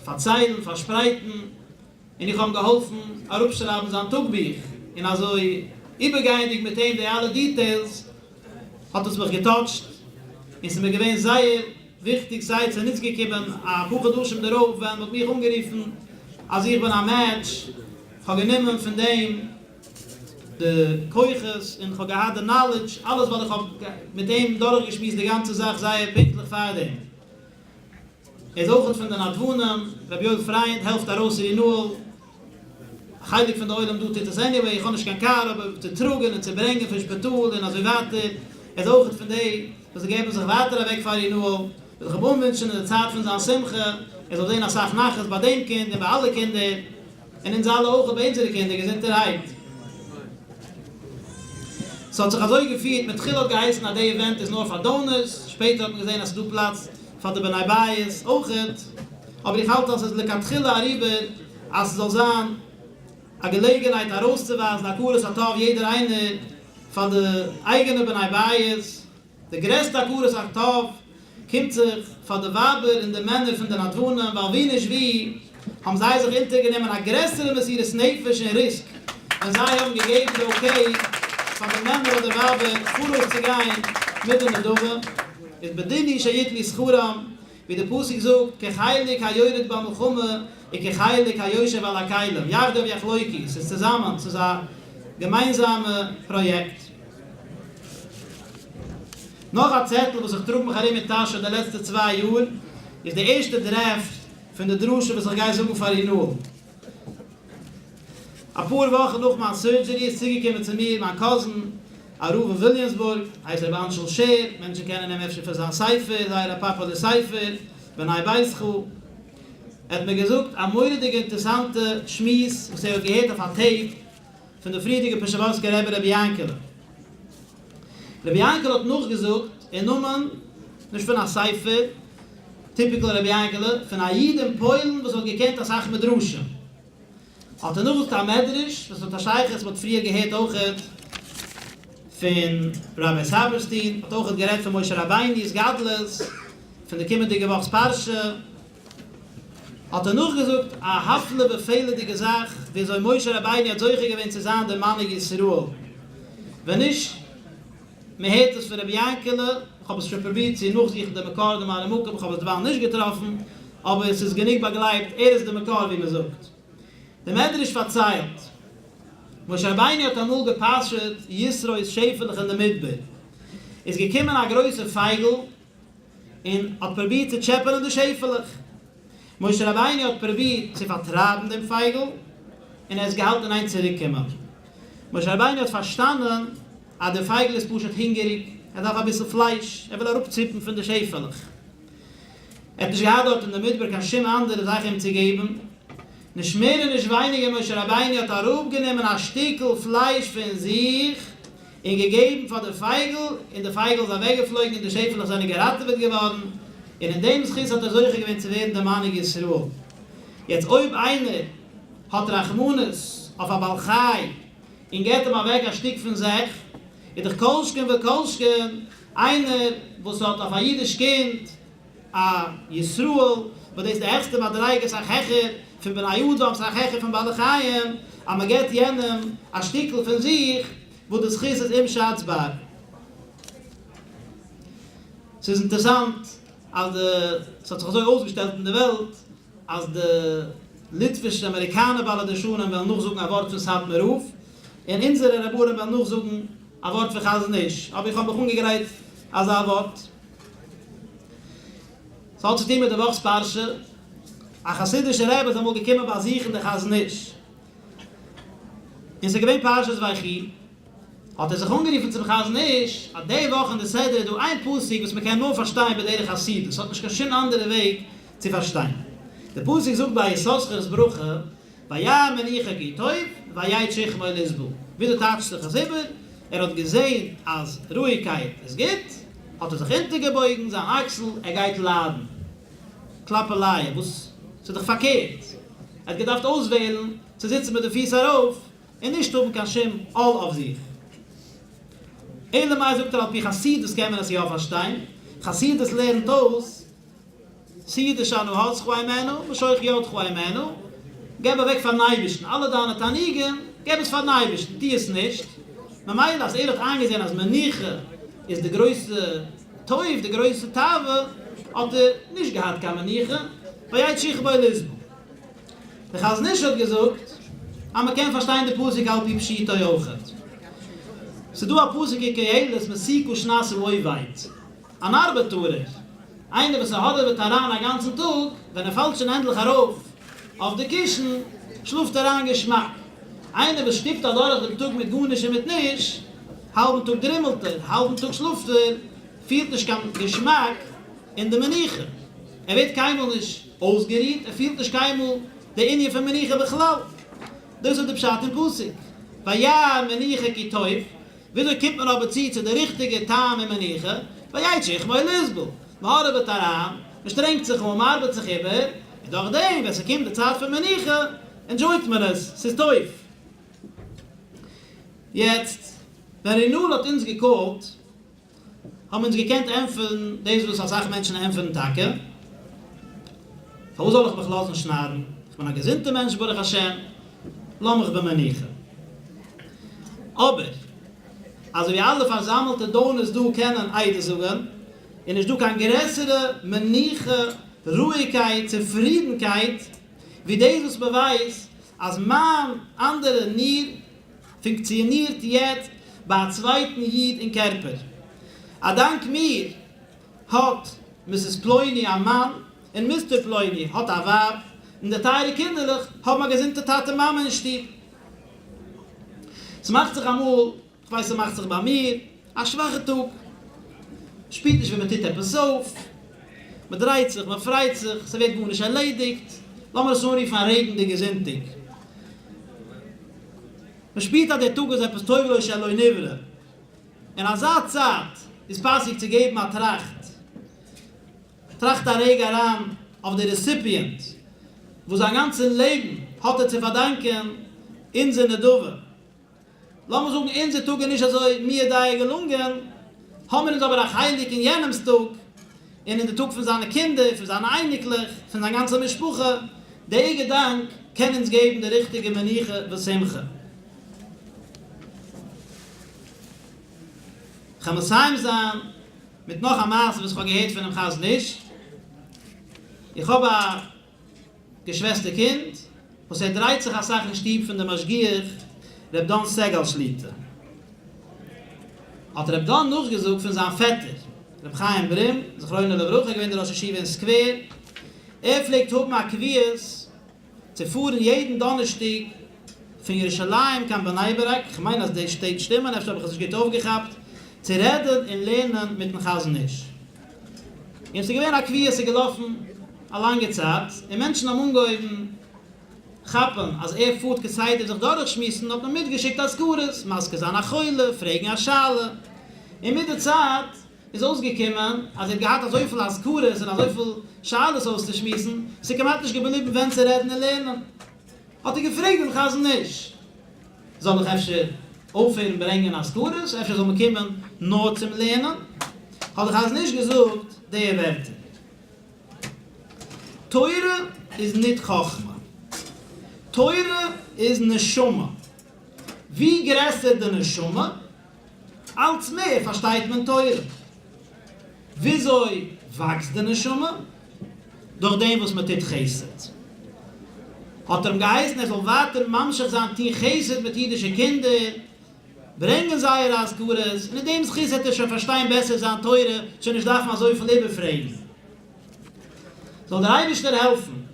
Speaker 8: verzeihen, verspreiten. Und ich habe geholfen, aufschreiben sein Tuchbuch. Und also, übergehend mit dem, der alle Details, hat es mich getoucht. Es ist mir gewesen sehr wichtig, seit es nichts gegeben, ein Buch durch darauf, wenn man mich umgeriefen, als ich bin am Match, ich habe genommen von dem, de Keuches, und ich habe gehabt the knowledge, alles was ich habe mit dem durchgeschmissen, die ganze Sache sei pinklich fertig. Es auch von den Adwohnen, Rabbi Joel Freund, helft daraus Renewal, heilig von der Oilem tut das anyway, ich kann nicht kein Kar, aber zu trugen und zu bringen, für Spetul, und also weiter. Es auch von dem, dass sie geben sich weiter weg von Renewal, ich habe umwünschen in der Zeit von seiner Simche, es soll sehen, als ich nachher bei dem Kind, und bei allen Kindern, und in seine Augen bei unseren Kindern, Gesundheit. So hat sich also gefühlt, mit Chilot geheißen, an der Event ist nur für Donors, später hat man gesehen, dass du Platz von der Benai Bayes, auch nicht. Aber ich halte, dass es lekat Chila arriba, als es soll sein, eine Gelegenheit herauszuweisen, nach Kuris hat auf jeder eine von der eigenen Benai Bayes, der größte Kuris hat auf, kommt sich von der Waber in den Männern von den Adwohnen, weil wie nicht wie, haben sie sich hintergenommen, ein größere Messias neifischen Risk. Und sie haben gegeben, okay, von den Männern oder Waber, Kuris zu gehen, mit in der Dove, ist bedingt, Shayitli Schuram, wie der Pusik sagt, kecheilig ha-joiret ba-melchume, kecheilig ha-joishe val-akailem. Yachdav Yachloiki, es ist zusammen, es ist ein gemeinsames Projekt. Noch ein Zettel, was ich trug mich in die Tasche in den letzten 2 Jahren, ist der erste Draft von der Drusche, was ich gehe suchen für Renewal. Ein paar Wochen noch mal Surgery ist zugekommen zu mir, mein Cousin, Aruve Williamsburg, heißt Banschel Scher, Menschen kennen ihn öfter für seine Seife, sei Papa der Seife, Benai Beischu. Hat mir gesagt, ein moeilig interessante Schmies, was gehört auf ein Tape, von der friedige Peschawarske Rebbe Rabbi Yankele. Rabbi Yankele hat noch gesagt, Nummern, nicht von einer Seife, typical Rabbi Yankele, von Aiden Poilen, was hat gekannt als Achmed Rusche. Hat er noch gesagt, Medrisch, was hat der Scheich ist, was früher gehört auch von Rabbi Saberstein, hat auch gerät von Moshe Rabbeini, ist Gadles, von der Kimmendige Wachs Parche, hat er noch gesagt, a hafle befehle die gesagt, wie soll Moshe Rabbeini hat solche gewinnt zu sein, der Mann ist Renewal. Wenn nicht, mir hat es für Rabbi Yankele, ich habe es schon probiert, sie noch sich in der Mekar, der Mucke, ich habe es zwar nicht getroffen, aber es ist genick begleibt, ist der Mekar, wie man sagt. Der Medrisch verzeiht, Moshe Rabbeini hat einmal gepasst, Yisro ist schäferlich in der Midbe. Es gekommen ein größer Feigl, und hat probiert zu schäppern in der Schäferlich. Moshe Rabbeini hat probiert zu vertraben dem Feigl, und ist gehalten ein zurückgekommen. Moshe Rabbeini hat verstanden, dass der Feigl ist pushet hingerig, darf ein bisschen Fleisch, will rupzippen von der Schäferlich. Hat nicht gehabt dort in der Midbe, kann schon andere Sachen zu geben, nicht mehr und nicht weniger, Moshe Rabbeini hat aufgenommen ein Stückchen Fleisch von sich und gegeben von der Feigl, in der Feigl ist weggeflogen, in der Schäferlich seine Geratte wird geworden, und in dem Schiss hat solche gewinnt zu werden, der Mann ist Renewal. Jetzt, ob einer hat Rachmunes auf der Balchai und geht mal weg ein Stück von sich, in der Kolschken, einer, wo es hat auf ein jüdisch Kind, a Yisruel, wo das der erste Madreige ist, Hecher von Ben Ayudam, Hecher von Balachayim, aber man geht jenem ein Stückchen von sich, wo das Schiss ist im Schatzbar. Es ist interessant, als es hat sich so ausgestellt in der Welt, als die litwische Amerikaner bei der Schuhe will noch suchen ein Wort für Satmeruf, in unsere Reburen will noch suchen ein Wort für Chazanisch. Aber ich habe mich umgegreift als ein Wort. So hat sich die mit der Wachsparsche, a chassidische Rebbe ist einmal gekommen bei sich in der Chazanisch. In der gewähnt Parshas Vaychi, hat sich umgeriefen zum Chazanisch, an der Woche in der Seder, du ein Pusik, was man kann nur verstehen bei der Chassidus. Es hat nicht keinen anderen Weg zu verstehen. Der Pusik sucht bei Jesoschers Bruche, bei ja meniche ki toiv, bei ja itchich moi lisbu. Wie der Tatsch der Chasibber, hat gesehen, als Ruhigkeit es geht, hat sich hintergebeugen, sein Achsel, geht laden. Klappelei, was ist doch verkehrt. Hat gedacht auswählen, zu sitzen mit den Füßen auf, und nicht tun kann Shem all auf sich. Einmal sagt wie Chassidus kämen das ja verstehen. Chassidus lernt aus, Siede shanu hals khwai meno, shoykh yot khwai meno. Gebe weg von Neibischen. Alle da Tanigen, gebe es von Neibischen. Die ist nicht. Man meint, dass hat angesehen, als Meniche ist der größte Teuf, der größte Tafel, hat nicht gehabt kann Meniche, weil er sich bei Lisbon. Der Chaz nicht hat gesagt, aber man kann verstehen, der Pusik auch wie Pshita Jochet. Se du a Pusik ikei, dass man Siku schnasse woi weit. An Arbeiturer, einer, was hat mit daran den ganzen Tag, wenn fällt schon endlich herauf, auf der Kischen, schluft an Geschmack. Einer, was stippt da durch den Tag mit Gunisch und mit Nisch, halben Tag drimmelt halben Tag schluft fehlt nicht kein Geschmack in der Meniche. Wird keinmal nicht ausgeriet, fehlt nicht keinmal der Inje von Meniche beglaut. Das ist der Pshat in Pusik. Weil ja, Meniche ki teuf, wieso kommt man aber zu der richtige Tam in Meniche, weil ja, ich mal Lisbon. Man arbeitet daran, man strengt sich man arbeitet sich immer, und doch dem, wenn es kommt die Zeit für Meniche, enjoyt man es ist teuf. Jetzt, wenn Renewal hat uns gekocht, haben uns gekannt empfen, deze als acht Menschen empfen takken. Wo soll ich mich lassen schnaden? Ich bin ein gesinnter Mensch, Baruch Hashem, lass mich bei mir nicht. Aber, also wie alle versammelte Dones du kennen, Eide sogen, und es du kein größere, Meniche, Ruhigkeit, Zufriedenkeit, wie Jesus beweist, als man andere nie funktioniert jetzt bei zweiten Jid in Kerper. A dank mir hat Mrs. Ployni a Mann und Mr. Ployni hat a Wab und der Teile kinderlich hat man gesinnt, Tate Mama in Stieb. Es macht sich amul, ich weiß, es macht sich bei mir, a schwache Tug. Spielt nicht, wenn man etwas auf, man dreht sich, man freit sich, es wird gut nicht erledigt, lass mal so rief an Regen, die gesinntig. Man spielt an der Tug, es etwas teufelisch, alloi nevere. Und als er Zeit ist passig zu geben, a Tracht. tracht der Rega ran auf den Recipient, wo sein ganzes Leben hat zu verdanken in seine Dove. Lass uns sagen, in sie tun nicht so mir da gelungen, haben wir uns aber auch heilig in jenem Stück, in der Tug für seine Kinder, für seine Einiglich, für seine ganze Mischbuche, der Gedanke können uns geben, die richtige Maniche, was Simche. Ich kann es heim sein, mit noch ein Maß, was ich gehört von dem Haus nicht. Ich habe ein Geschwisterkind, wo sie dreht sich als Sachen stieb von der Maschgier, Reb Don Segal schlitte. Hat Reb Don noch gesucht von seinem Vetter, Reb Chaim Brim, sich reine Lebruch, gewinnt der Rosh Hashiva in Square. Pflegt hoch mal Kvies, zu fuhren jeden Donnerstag von Jerusalem, kann Benaibarak, ich meine, dass das steht stimmen, habe ich es geht aufgehabt, zu reden und lernen mit dem Chasnisch. Ich habe gewinnt Kvies gelaufen, eine lange Zeit, und Menschen am Ungeheben, Chappen, als fuhrt gesagt, sich durchschmissen, hat man mitgeschickt als Gures, Maske seiner Keule, Fragen als Schale. In der Zeit ist ausgekommen, als gehabt so viel als Gures und so viel Schales auszuschmissen, sie kann nicht geblieben, wenn sie reden und lernen. Hat gefragt, und kann sie nicht. Soll ich einfach aufhören bringen als Gures, einfach soll man kommen, nur zum Lernen? Hat ich nicht gesucht, der Werte. Teure ist nicht Chochma. Teure ist Neshama. Wie größer die Neshama, als mehr versteht man Teure. Wieso wächst die Neshama? Durch dem, was man dit geistet. Hat ihm geheißen, soll weiter Mamschach sein, die geistet mit jüdischen Kindern, bringen sie als Gures, und in dem es geistet schon verstehen besser sein Teure, schon ich darf mal so viel Leben freien. Soll der Eibischter helfen,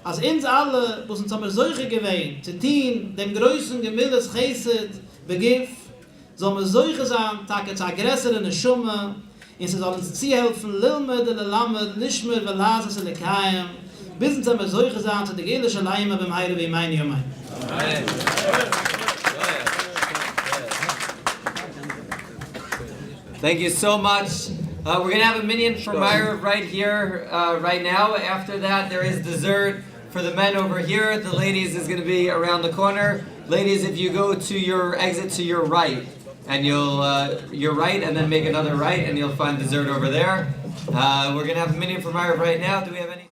Speaker 8: als uns alle, wo uns aber solche gewähnt, zu tun, dem größten Gemilles Chesed, begif, soll man solche sein, tage zu aggresseren in Schumme, und sie sollen uns zieh helfen, Lilme, de Lamme, Lishmer, Velazes, in Lekayim, bis uns aber solche sein, zu der Gelische Leime, beim Heide, wie mein Jumai.
Speaker 1: Amen. Thank you so much. We're going to have a minyan for Meyer right here, right now. After that, there is dessert for the men over here. The ladies is going to be around the corner. Ladies, if you go to your exit to your right, and you're right, and then make another right, and you'll find dessert over there. We're going to have a minyan for Meyer right now. Do we have any?